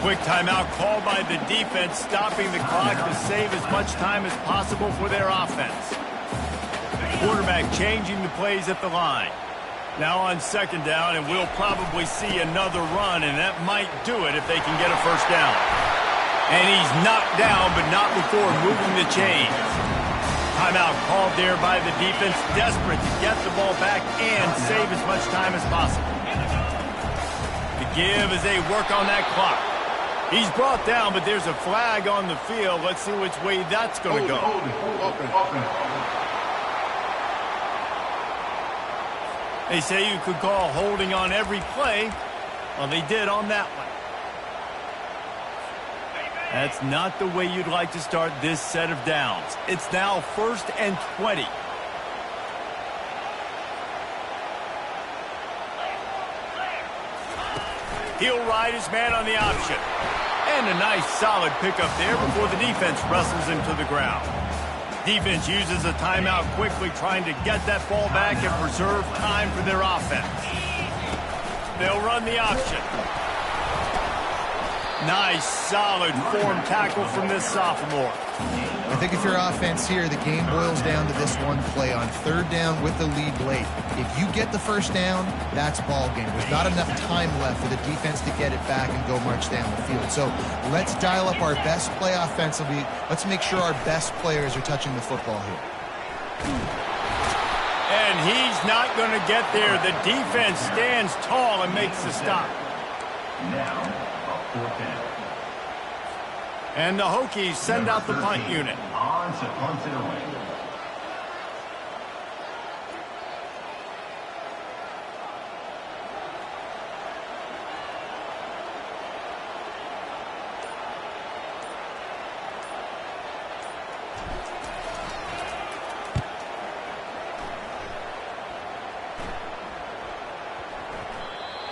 Quick timeout called by the defense, stopping the clock to save as much time as possible for their offense. Quarterback changing the plays at the line. Now on second down, and we'll probably see another run, and that might do it if they can get a first down. And he's knocked down, but not before moving the chains. Timeout called there by the defense, desperate to get the ball back and save as much time as possible. The give as they work on that clock. He's brought down, but there's a flag on the field. Let's see which way that's going to go. They say you could call holding on every play. Well, they did on that one. That's not the way you'd like to start this set of downs. It's now 1st and 20. He'll ride his man on the option. And a nice solid pickup there before the defense wrestles him to the ground. Defense uses a timeout quickly, trying to get that ball back and preserve time for their offense. They'll run the option. Nice, solid form tackle from this sophomore. I think if you're offense here, the game boils down to this one play on third down with the lead late. If you get the first down, that's ball game. There's not enough time left for the defense to get it back and go march down the field. So let's dial up our best play offensively. Let's make sure our best players are touching the football here. And he's not going to get there. The defense stands tall and makes the stop. Now, fourth down. And the Hokies send out the punt unit. On to punt it away.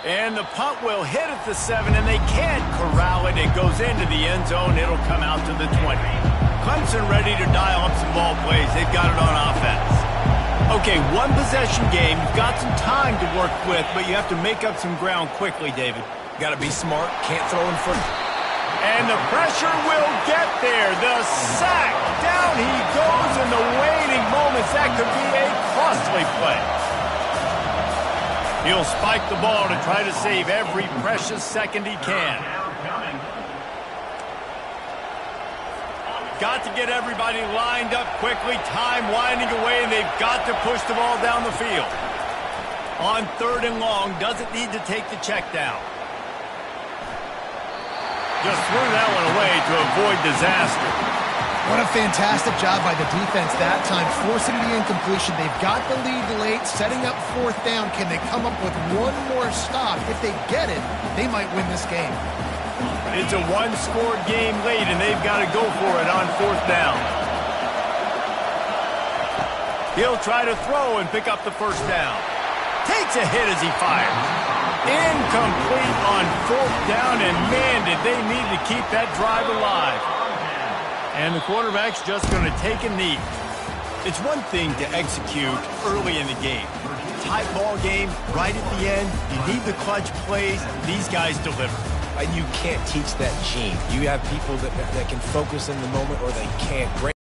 And the punt will hit at the 7, and they can't corral it. It goes into the end zone. It'll come out to the 20. Clemson ready to dial up some ball plays. They've got it on offense. Okay, one possession game. You've got some time to work with, but you have to make up some ground quickly, David. Got to be smart. Can't throw in front. And the pressure will get there. The sack. Down he goes in the waning moments. That could be a costly play. He'll spike the ball to try to save every precious second he can. Got to get everybody lined up quickly. Time winding away, and they've got to push the ball down the field. On third and long, doesn't need to take the check down. Just threw that one away to avoid disaster. What a fantastic job by the defense that time, forcing the incompletion. They've got the lead late, setting up fourth down. Can they come up with one more stop? If they get it, they might win this game. It's a one-scored game late, and they've got to go for it on fourth down. He'll try to throw and pick up the first down. Takes a hit as he fires. Incomplete on fourth down, and man, did they need to keep that drive alive. And the quarterback's just going to take a knee. It's one thing to execute early in the game. Tight ball game, right at the end, you need the clutch plays. These guys deliver. And you can't teach that gene. You have people that can focus in the moment, or they can't. Great.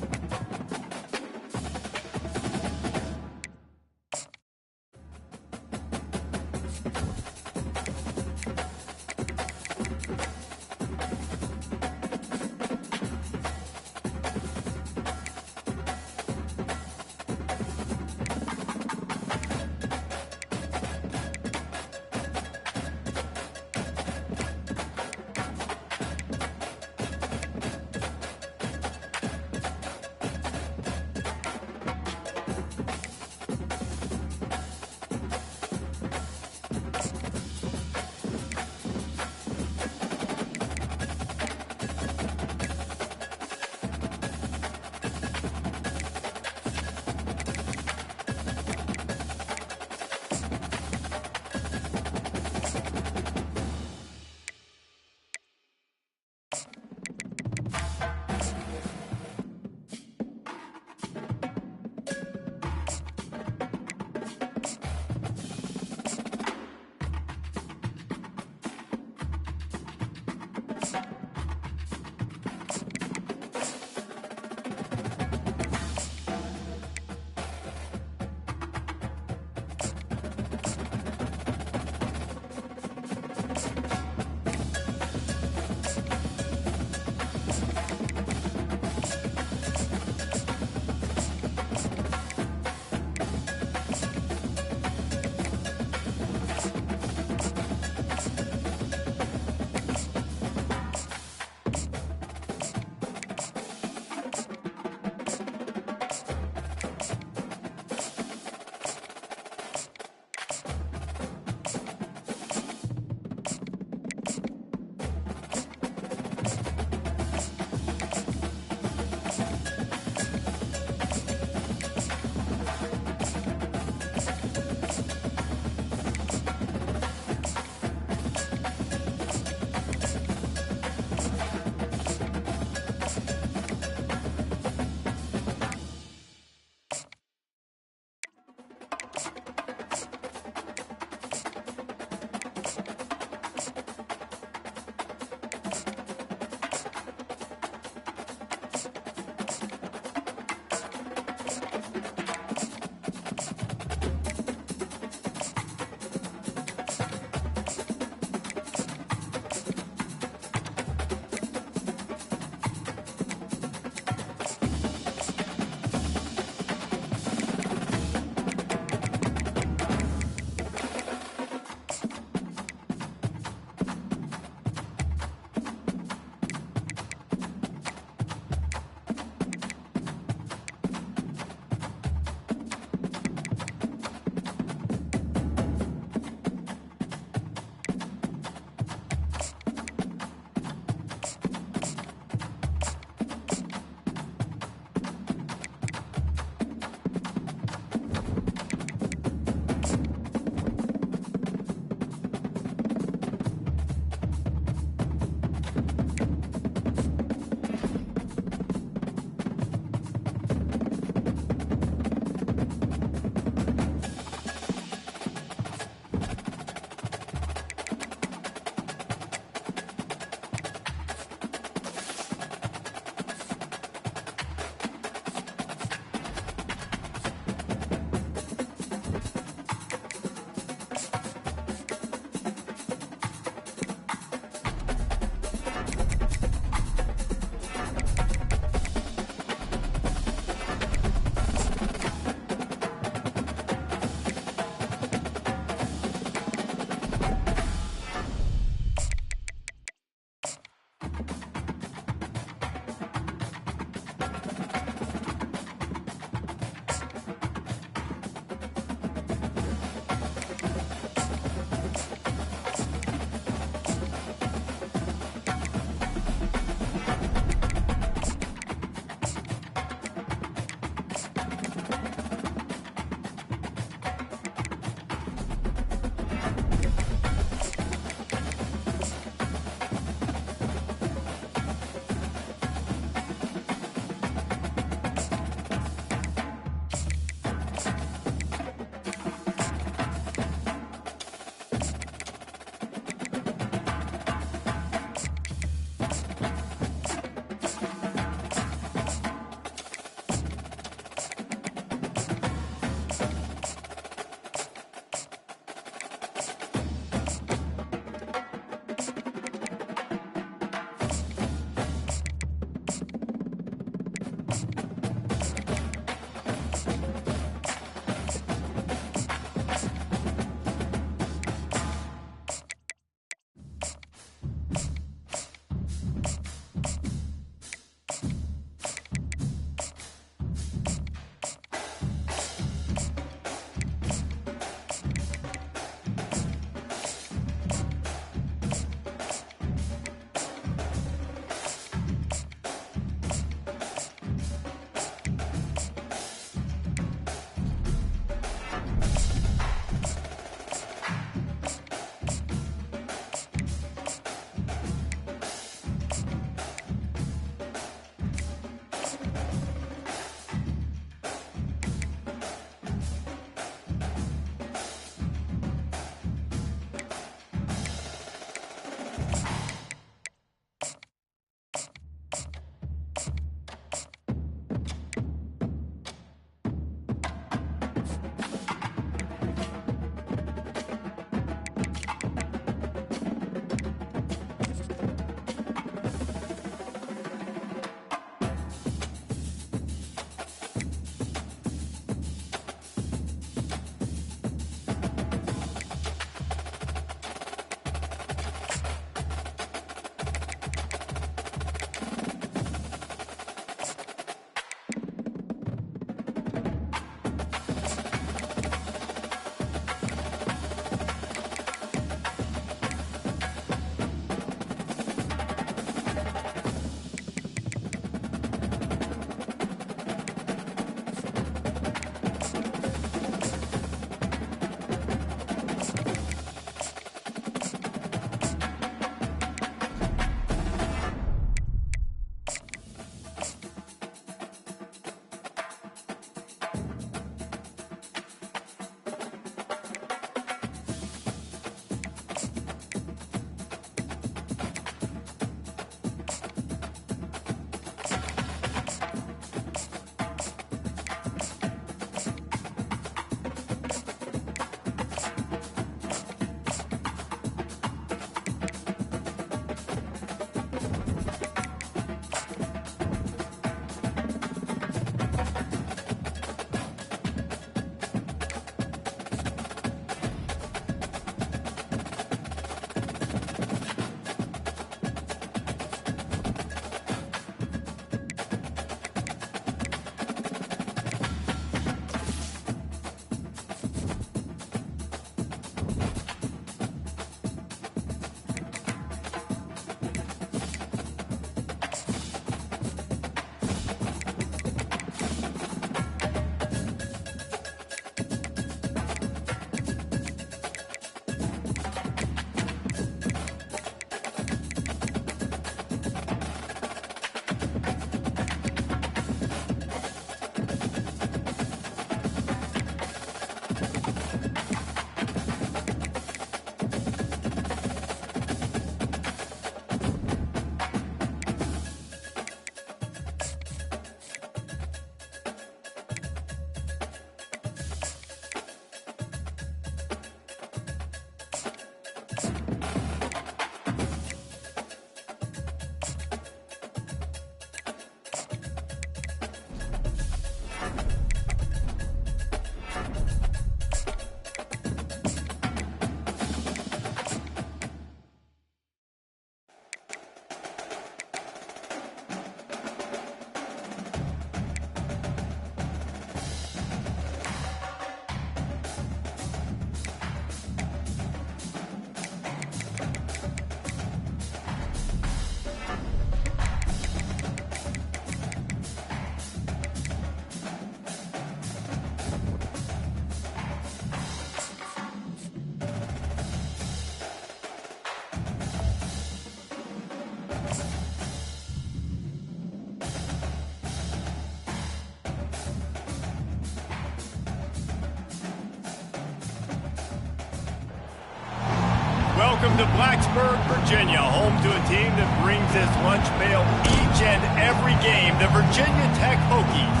to Blacksburg, Virginia, home to a team that brings this lunch pail each and every game, the Virginia Tech Hokies.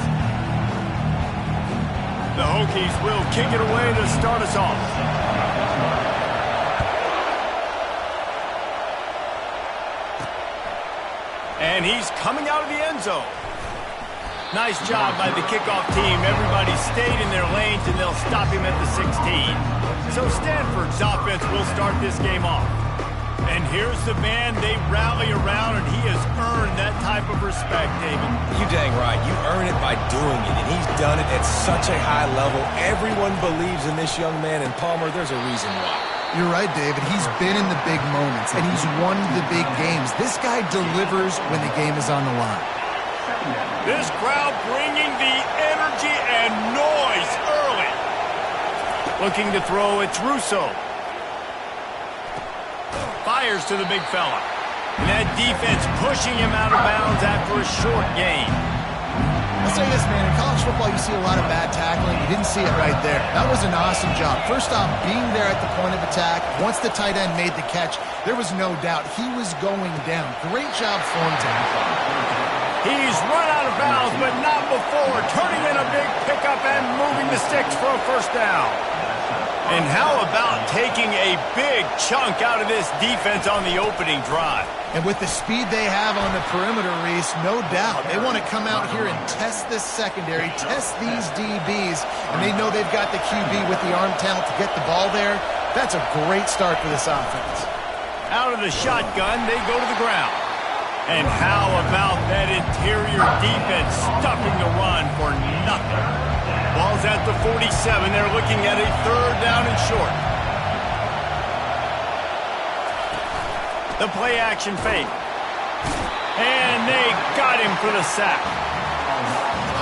The Hokies will kick it away to start us off. And he's coming out of the end zone. Nice job by the kickoff team. Everybody stayed in their lanes, and they'll stop him at the 16. So Stanford's offense will start this game off. And here's the man they rally around, and he has earned that type of respect, David. You dang right. You earn it by doing it, and he's done it at such a high level. Everyone believes in this young man, and Palmer, there's a reason why. You're right, David. He's been in the big moments, and he's won the big games. This guy delivers when the game is on the line. This crowd bringing the energy and noise early. Looking to throw, it's Russo. Fires to the big fella. And that defense pushing him out of bounds after a short gain. I'll say this, man. In college football, you see a lot of bad tackling. You didn't see it right there. That was an awesome job. First off, being there at the point of attack. Once the tight end made the catch, there was no doubt he was going down. Great job for him to He's run out of bounds, but not before. Turning in a big pickup and moving the sticks for a first down. And how about taking a big chunk out of this defense on the opening drive? And with the speed they have on the perimeter, Reese, no doubt. They want to come out here and test this secondary, test these DBs, and they know they've got the QB with the arm talent to get the ball there. That's a great start for this offense. Out of the shotgun, they go to the ground. And how about that interior defense stuffing the run for nothing? Ball's at the 47. They're looking at a third down and short. The play action fake. And they got him for the sack.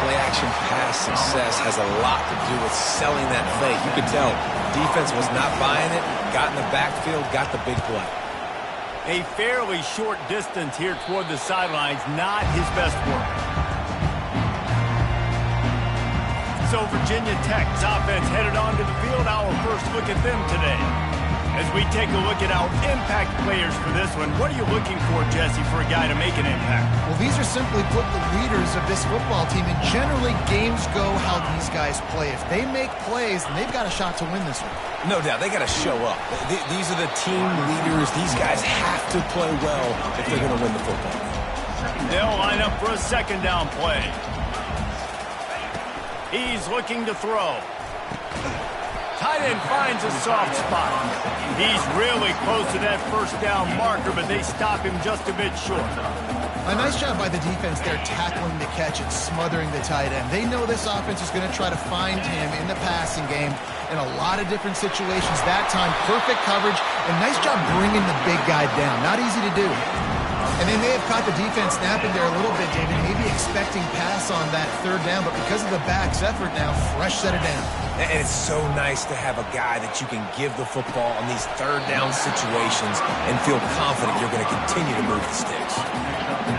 Play action pass success has a lot to do with selling that fake. You could tell defense was not buying it, got in the backfield, got the big play. A fairly short distance here toward the sidelines, not his best work. So Virginia Tech's offense headed onto the field. Our first look at them today. As we take a look at our impact players for this one, what are you looking for, Jesse, for a guy to make an impact? Well, these are simply put the leaders of this football team, and generally games go how these guys play. If they make plays, then they've got a shot to win this one. No doubt. They got to show up. These are the team leaders. These guys have to play well if they're going to win the football. They'll line up for a second down play. He's looking to throw. Tight end finds a soft spot. He's really close to that first down marker, but they stop him just a bit short. A nice job by the defense there tackling the catch and smothering the tight end. They know this offense is going to try to find him in the passing game in a lot of different situations. That time, perfect coverage, and nice job bringing the big guy down. Not easy to do. And they may have caught the defense snapping there a little bit, David, maybe expecting pass on that third down, but because of the back's effort now, fresh set it down. And it's so nice to have a guy that you can give the football on these third down situations and feel confident you're going to continue to move the sticks.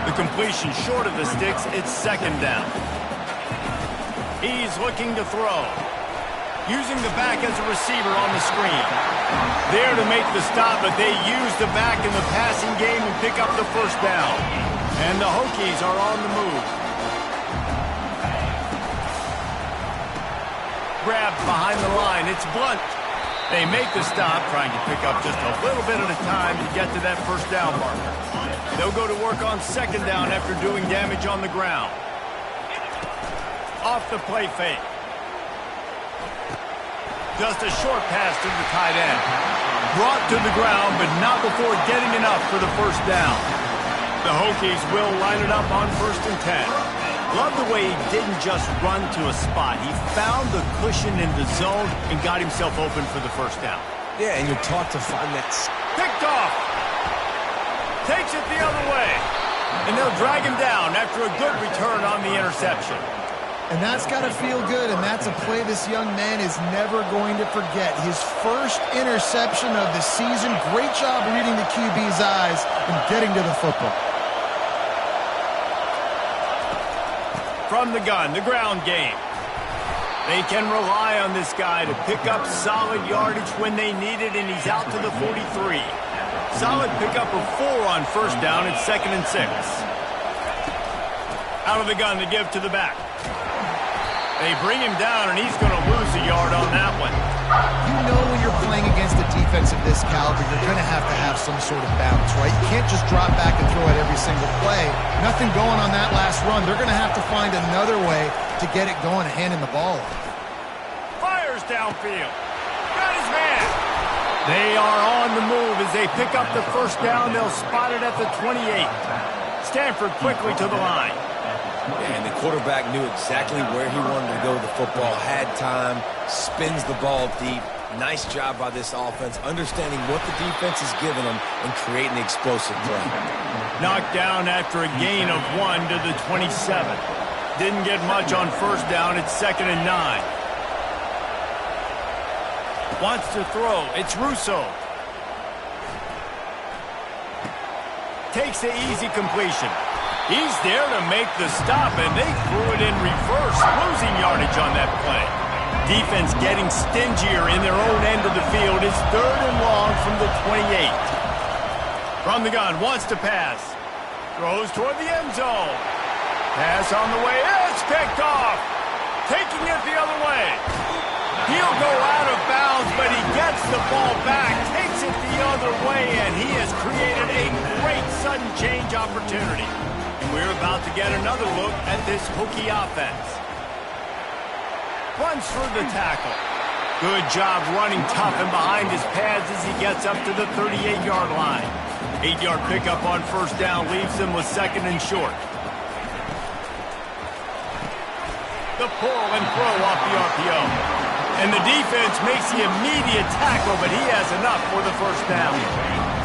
The completion short of the sticks, it's second down. He's looking to throw. Using the back as a receiver on the screen. There to make the stop, but they use the back in the passing game and pick up the first down. And the Hokies are on the move. Grabbed behind the line. It's Blunt. They make the stop, trying to pick up just a little bit at a time to get to that first down marker. They'll go to work on second down after doing damage on the ground. Off the play fake. Just a short pass to the tight end. Brought to the ground, but not before getting enough for the first down. The Hokies will line it up on 1st and 10. Love the way he didn't just run to a spot. He found the cushion in the zone and got himself open for the first down. Yeah, and you're taught to find that. Picked off. Takes it the other way. And they'll drag him down after a good return on the interception. And that's got to feel good, and that's a play this young man is never going to forget. His first interception of the season. Great job reading the QB's eyes and getting to the football. From the gun, the ground game. They can rely on this guy to pick up solid yardage when they need it, and he's out to the 43. Solid pickup of 4 on first down. It's 2nd and 6. Out of the gun to give to the back. They bring him down, and he's going to lose a yard on that one. You know when you're playing against a defense of this caliber, you're going to have some sort of balance, right? You can't just drop back and throw it every single play. Nothing going on that last run. They're going to have to find another way to get it going and handing the ball off. Fires downfield. Got his man. They are on the move as they pick up the first down. They'll spot it at the 28. Stanford quickly to the line. And the quarterback knew exactly where he wanted to go with the football, had time, spins the ball deep. Nice job by this offense, understanding what the defense is giving them and creating the explosive play. Knocked down after a gain of 1 to the 27. Didn't get much on first down. It's 2nd and 9. Wants to throw. It's Russo. Takes the easy completion. He's there to make the stop, and they threw it in reverse, losing yardage on that play. Defense getting stingier in their own end of the field. It's 3rd and long from the 28. From the gun, wants to pass. Throws toward the end zone. Pass on the way. It's picked off. Taking it the other way. He'll go out of bounds, but he gets the ball back, takes it the other way, and he has created a great sudden change opportunity. And we're about to get another look at this Hokie offense. Runs through the tackle. Good job running tough and behind his pads as he gets up to the 38-yard line. 8-yard pickup on first down leaves him with 2nd and short. The pull and throw off the RPO. And the defense makes the immediate tackle, but he has enough for the first down.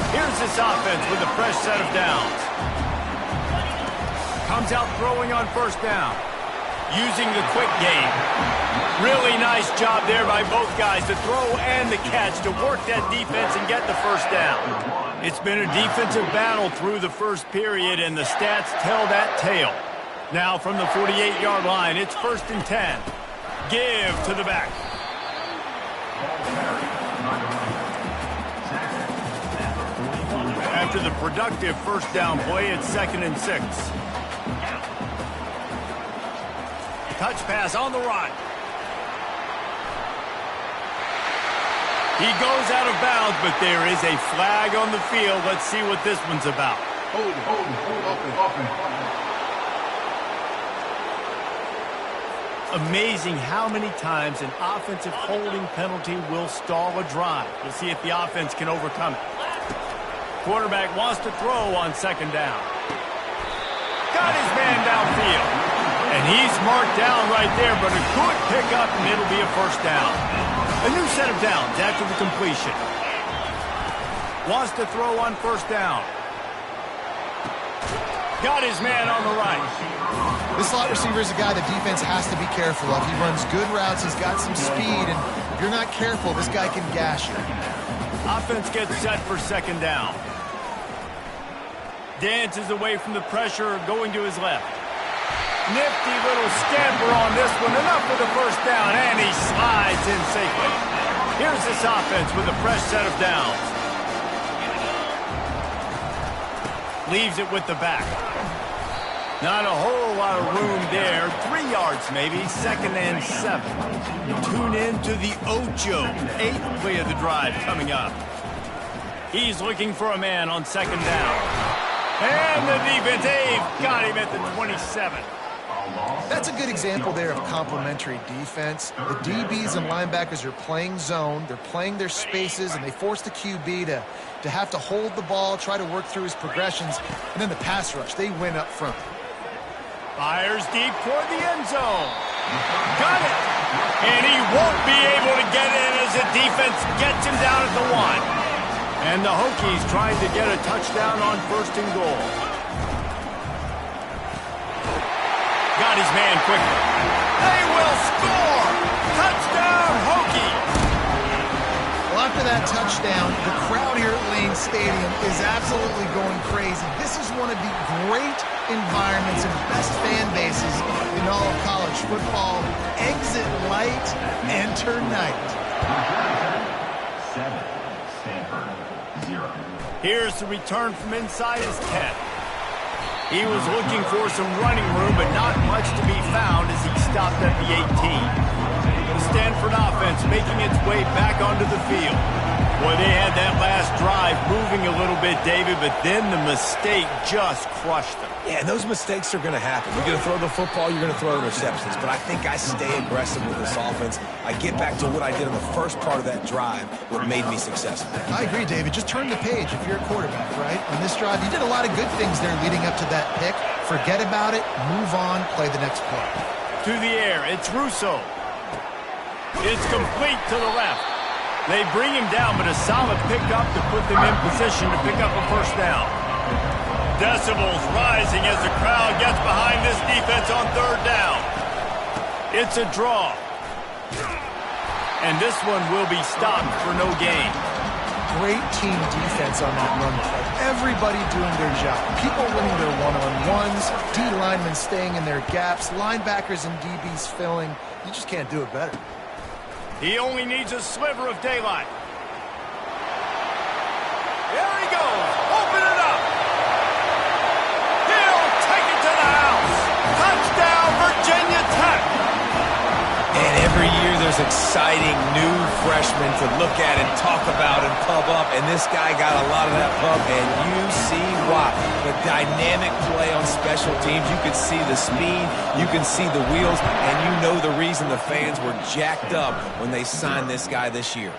Here's this offense with a fresh set of downs. Comes out throwing on first down. Using the quick game. Really nice job there by both guys, the throw and the catch, to work that defense and get the first down. It's been a defensive battle through the first period, and the stats tell that tale. Now from the 48-yard line, it's 1st and 10. Give to the back. After the productive first down play, it's 2nd and 6. Touch pass on the run. He goes out of bounds, but there is a flag on the field. Let's see what this one's about. Hold. Amazing how many times an offensive holding penalty will stall a drive. We'll see if the offense can overcome it. Quarterback wants to throw on 2nd down. Got his man downfield. And he's marked down right there, but a good pickup, and it'll be a first down. A new set of downs after the completion. Wants to throw on first down. Got his man on the right. This slot receiver is a guy the defense has to be careful of. He runs good routes, he's got some speed, and if you're not careful, this guy can gash you. Offense gets set for 2nd down. Dances away from the pressure, going to his left. Nifty little scamper on this one, enough for the first down, and he slides in safely. Here's this offense with a fresh set of downs. Leaves it with the back. Not a whole lot of room there. 3 yards maybe, 2nd and 7. Tune in to the Ocho, 8th play of the drive coming up. He's looking for a man on 2nd down. And the defense, they've got him at the 27. That's a good example there of complementary defense. The DBs and linebackers are playing zone, they're playing their spaces, and they force the QB to have to hold the ball, try to work through his progressions, and then the pass rush, they win up front. Fires deep toward the end zone. Got it. And he won't be able to get in as the defense gets him down at the 1. And the Hokies trying to get a touchdown on 1st and goal. Got his man quickly. They will score! Touchdown, Hokie! Well, after that touchdown, the crowd here at Lane Stadium is absolutely going crazy. This is one of the great environments and best fan bases in all of college football. Exit light, enter night. 7, Stanford 0. Here's the return from inside his 10. He was looking for some running room, but not much to be found as he stopped at the 18. The Stanford offense making its way back onto the field. Boy, they had that last drive moving a little bit, David, but then the mistake just crushed them. Yeah, and those mistakes are going to happen. You're going to throw the football, you're going to throw interceptions. But I think I stay aggressive with this offense. I get back to what I did in the first part of that drive, what made me successful. I agree, David. Just turn the page if you're a quarterback, right? On this drive, you did a lot of good things there leading up to that pick. Forget about it, move on, play the next play. To the air, it's Russo. It's complete to the left. They bring him down, but a solid pickup to put them in position to pick up a first down. Decibels rising as the crowd gets behind this defense on third down. It's a draw. And this one will be stopped for no gain. Great team defense on that run play. Everybody doing their job. People winning their one-on-ones, D linemen staying in their gaps, linebackers and DBs filling. You just can't do it better. He only needs a sliver of daylight. There he goes. Open it up. He'll take it to the house. Touchdown, Virginia Tech. And every year there's exciting new freshmen to look at and talk about and pub up. And this guy got a lot of that pub, and you see why. The dynamic play on special teams. You can see the speed. You can see the wheels. And you know the reason the fans were jacked up when they signed this guy this year.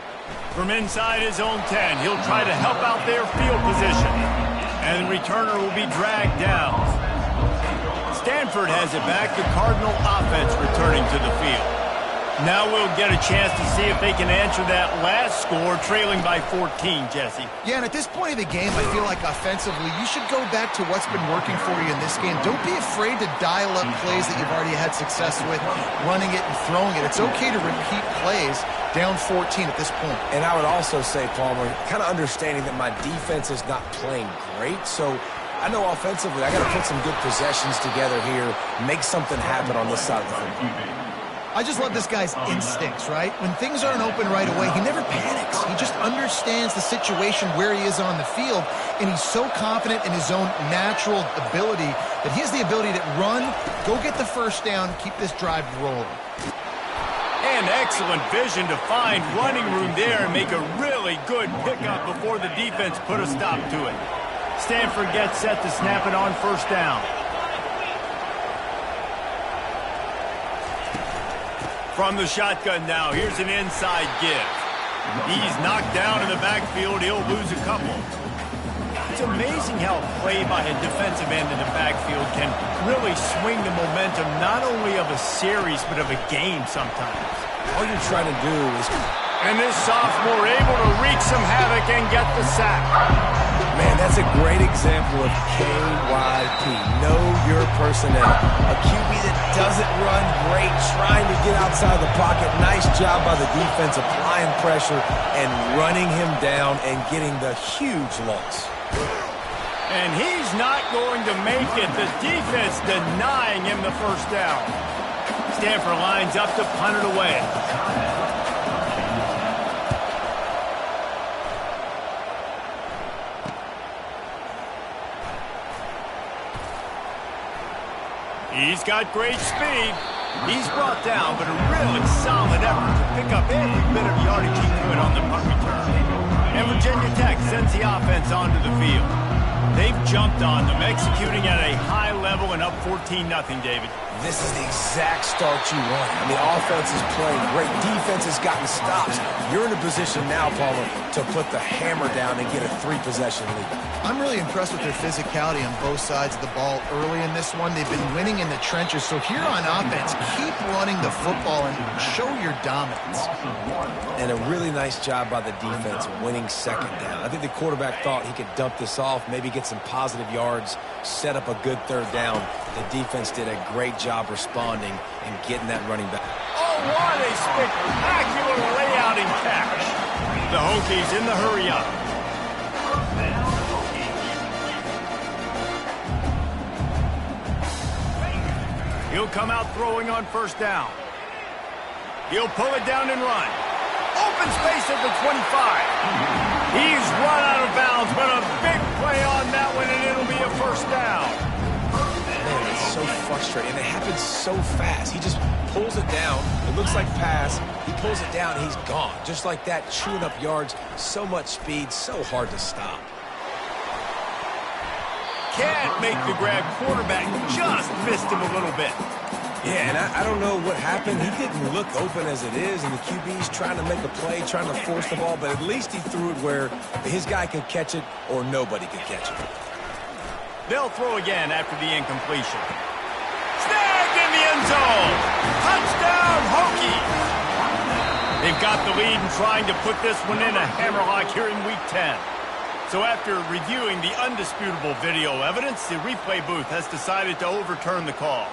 From inside his own 10, he'll try to help out their field position. And the returner will be dragged down. Stanford has it back. The Cardinal offense returning to the field. Now we'll get a chance to see if they can answer that last score, trailing by 14, Jesse. Yeah, and at this point of the game, I feel like offensively, you should go back to what's been working for you in this game. Don't be afraid to dial up plays that you've already had success with, running it and throwing it. It's okay to repeat plays down 14 at this point. And I would also say, Palmer, kind of understanding that my defense is not playing great, so I know offensively I got to put some good possessions together here, make something happen on this side of the football. I just love this guy's instincts, right? When things aren't open right away, he never panics. He just understands the situation where he is on the field, and he's so confident in his own natural ability that he has the ability to run, go get the first down, keep this drive rolling. And excellent vision to find running room there and make a really good pickup before the defense put a stop to it. Stanford gets set to snap it on first down. From the shotgun now, here's an inside give. He's knocked down in the backfield. He'll lose a couple. It's amazing how a play by a defensive end in the backfield can really swing the momentum not only of a series but of a game sometimes. All you're trying to do is... And this sophomore able to wreak some havoc and get the sack. Man, that's a great example of KYP. Know your personnel. A QB that doesn't run great, trying to get outside the pocket. Nice job by the defense applying pressure and running him down and getting the huge loss. And he's not going to make it. The defense denying him the first down. Stanford lines up to punt it away. He's got great speed. He's brought down, but a really solid effort to pick up every bit of yardage he could on the punt return. And Virginia Tech sends the offense onto the field. They've jumped on them, executing at a high level and up 14-0, David. This is the exact start you want. I mean, offense is playing great. Defense has gotten stops. You're in a position now, Palmer, to put the hammer down and get a 3-possession lead. I'm really impressed with their physicality on both sides of the ball early in this one. They've been winning in the trenches. So here on offense, keep running the football and show your dominance. And a really nice job by the defense winning second down. I think the quarterback thought he could dump this off, maybe get some positive yards, set up a good third down. The defense did a great job responding and getting that running back. Oh, what a spectacular layout and catch. The Hokies in the hurry up. He'll come out throwing on first down. He'll pull it down and run. Open space at the 25. He's run out of bounds, but a big play on that one, and it'll be a first down. Man, it's so frustrating. And it happens so fast. He just pulls it down. It looks like pass. He pulls it down, he's gone. Just like that, chewing up yards. So much speed, so hard to stop. Can't make the grab. Quarterback just missed him a little bit. Yeah, and I don't know what happened. He didn't look open as it is, and the QB's trying to make a play, trying to force the ball, but at least he threw it where his guy could catch it or nobody could catch it. They'll throw again after the incompletion. Snagged in the end zone. Touchdown, Hokies. They've got the lead and trying to put this one in a hammerlock here in Week 10. So after reviewing the undisputable video evidence, the replay booth has decided to overturn the call.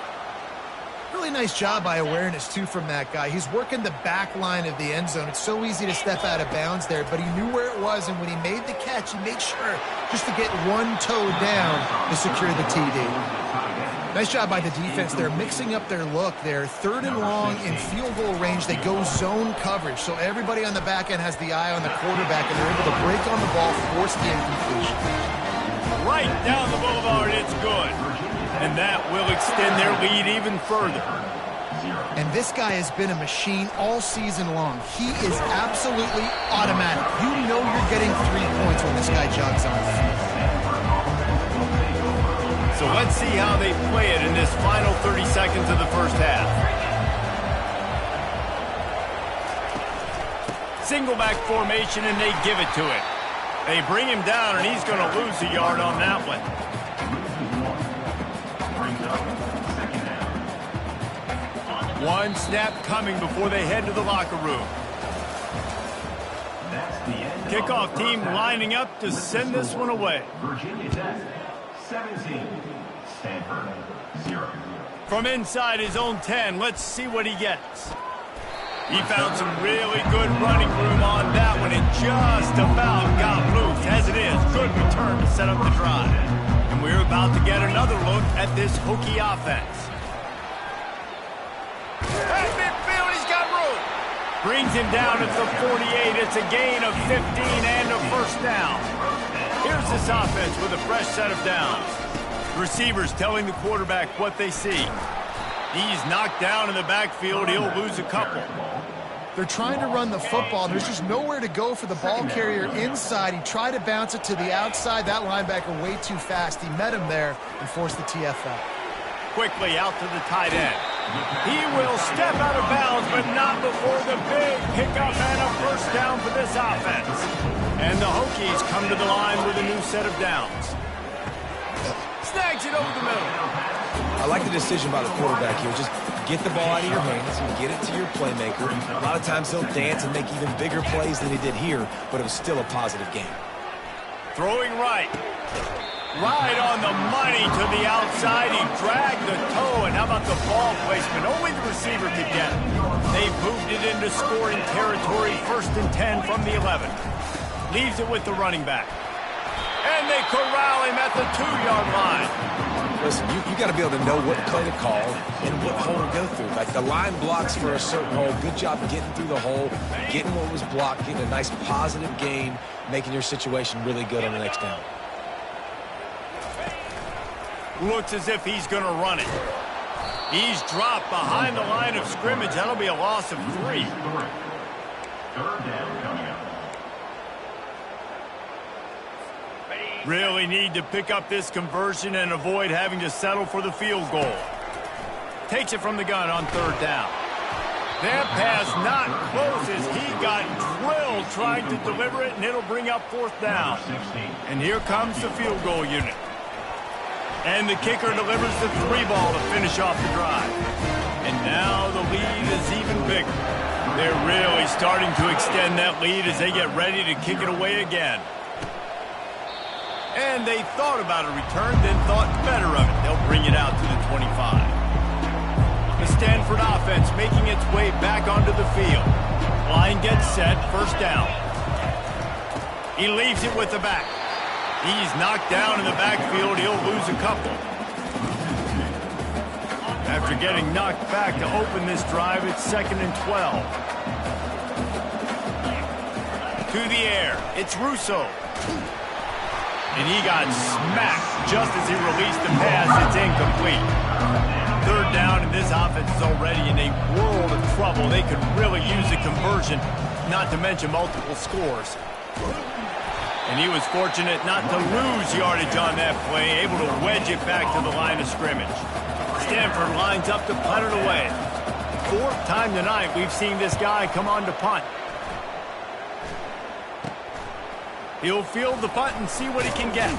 Really nice job by awareness, too, from that guy. He's working the back line of the end zone. It's so easy to step out of bounds there, but he knew where it was, and when he made the catch, he made sure just to get one toe down to secure the TD. Nice job by the defense. They're mixing up their look. They're 3rd and long in field goal range. They go zone coverage, so everybody on the back end has the eye on the quarterback, and they're able to break on the ball, force the incompletion. Right down the boulevard, it's good. And that will extend their lead even further. And this guy has been a machine all season long. He is absolutely automatic. You know you're getting 3 points when this guy jogs on the field. So let's see how they play it in this final 30 seconds of the first half. Single back formation, and they give it to him. They bring him down, and he's going to lose a yard on that one. One snap coming before they head to the locker room. Kickoff team lining up to send this one away. Virginia Tech, 17. Stanford, 0. From inside his own 10, let's see what he gets. He found some really good running room on that one and just about got loose. As it is, good return to set up the drive. And we're about to get another look at this Hokie offense. At midfield, he's got room. Brings him down at the 48. It's a gain of 15 and a first down. Here's this offense with a fresh set of downs. Receivers telling the quarterback what they see. He's knocked down in the backfield. He'll lose a couple. They're trying to run the football. There's just nowhere to go for the ball carrier inside. He tried to bounce it to the outside. That linebacker way too fast. He met him there and forced the TFL. Quickly out to the tight end. He will step out of bounds, but not before the big pickup and a first down for this offense. And the Hokies come to the line with a new set of downs. Snags it over the middle. I like the decision by the quarterback here. Just get the ball out of your hands and get it to your playmaker. A lot of times he'll dance and make even bigger plays than he did here, but it was still a positive game. Throwing right. Right on the money to the outside. He dragged the toe, and how about the ball placement? Only the receiver could get it. They've moved it into scoring territory, 1st and 10 from the 11. Leaves it with the running back. And they corral him at the 2-yard line. Listen, you got to be able to know what play to call and what hole to go through. Like the line blocks for a certain hole. Good job getting through the hole, getting what was blocked, getting a nice positive gain, making your situation really good on the next down. Looks as if he's going to run it. He's dropped behind the line of scrimmage. That'll be a loss of 3. 3rd down coming up. Really need to pick up this conversion and avoid having to settle for the field goal. Takes it from the gun on 3rd down. That pass not close as he got drilled trying to deliver it, and it'll bring up 4th down. And here comes the field goal unit. And the kicker delivers the 3 ball to finish off the drive. And now the lead is even bigger. They're really starting to extend that lead as they get ready to kick it away again. And they thought about a return, then thought better of it. They'll bring it out to the 25. The Stanford offense making its way back onto the field. Line gets set, 1st down. He leaves it with the back. He's knocked down in the backfield. He'll lose a couple. After getting knocked back to open this drive, it's 2nd and 12. To the air. It's Russo. And he got smacked just as he released the pass. It's incomplete. Third down, and this offense is already in a world of trouble. They could really use a conversion, not to mention multiple scores. And he was fortunate not to lose yardage on that play, able to wedge it back to the line of scrimmage. Stanford lines up to punt it away. Fourth time tonight we've seen this guy come on to punt. He'll field the punt and see what he can get.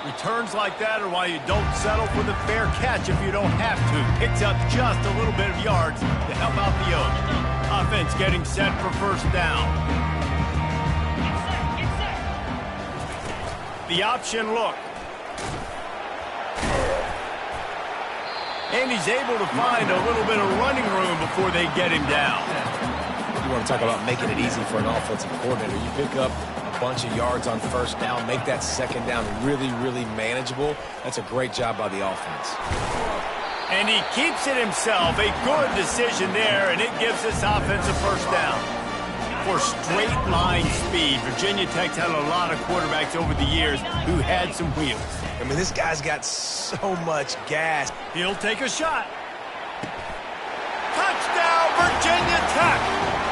Returns like that are why you don't settle for the fair catch if you don't have to. Picks up just a little bit of yards to help out the Oaks. Offense getting set for first down. The option look. And he's able to find a little bit of running room before they get him down. You want to talk about making it easy for an offensive coordinator. You pick up a bunch of yards on first down, make that second down really, really manageable. That's a great job by the offense. And he keeps it himself. A good decision there, and it gives this offense a first down. For straight line speed, Virginia Tech's had a lot of quarterbacks over the years who had some wheels. I mean, this guy's got so much gas. He'll take a shot. Touchdown, Virginia Tech!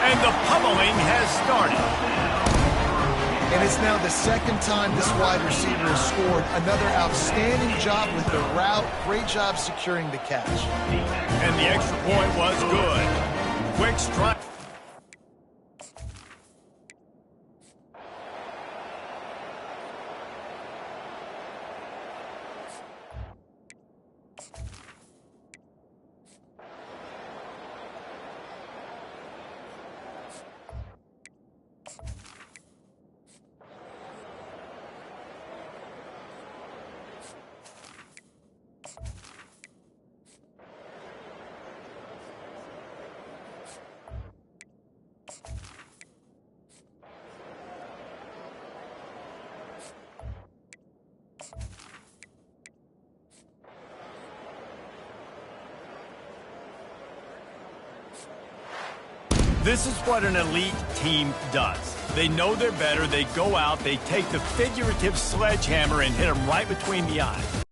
And the pummeling has started. And it's now the second time this wide receiver has scored. Another outstanding job with the route. Great job securing the catch. And the extra point was good. Quick strike. This is what an elite team does. They know they're better, they go out, they take the figurative sledgehammer and hit them right between the eyes.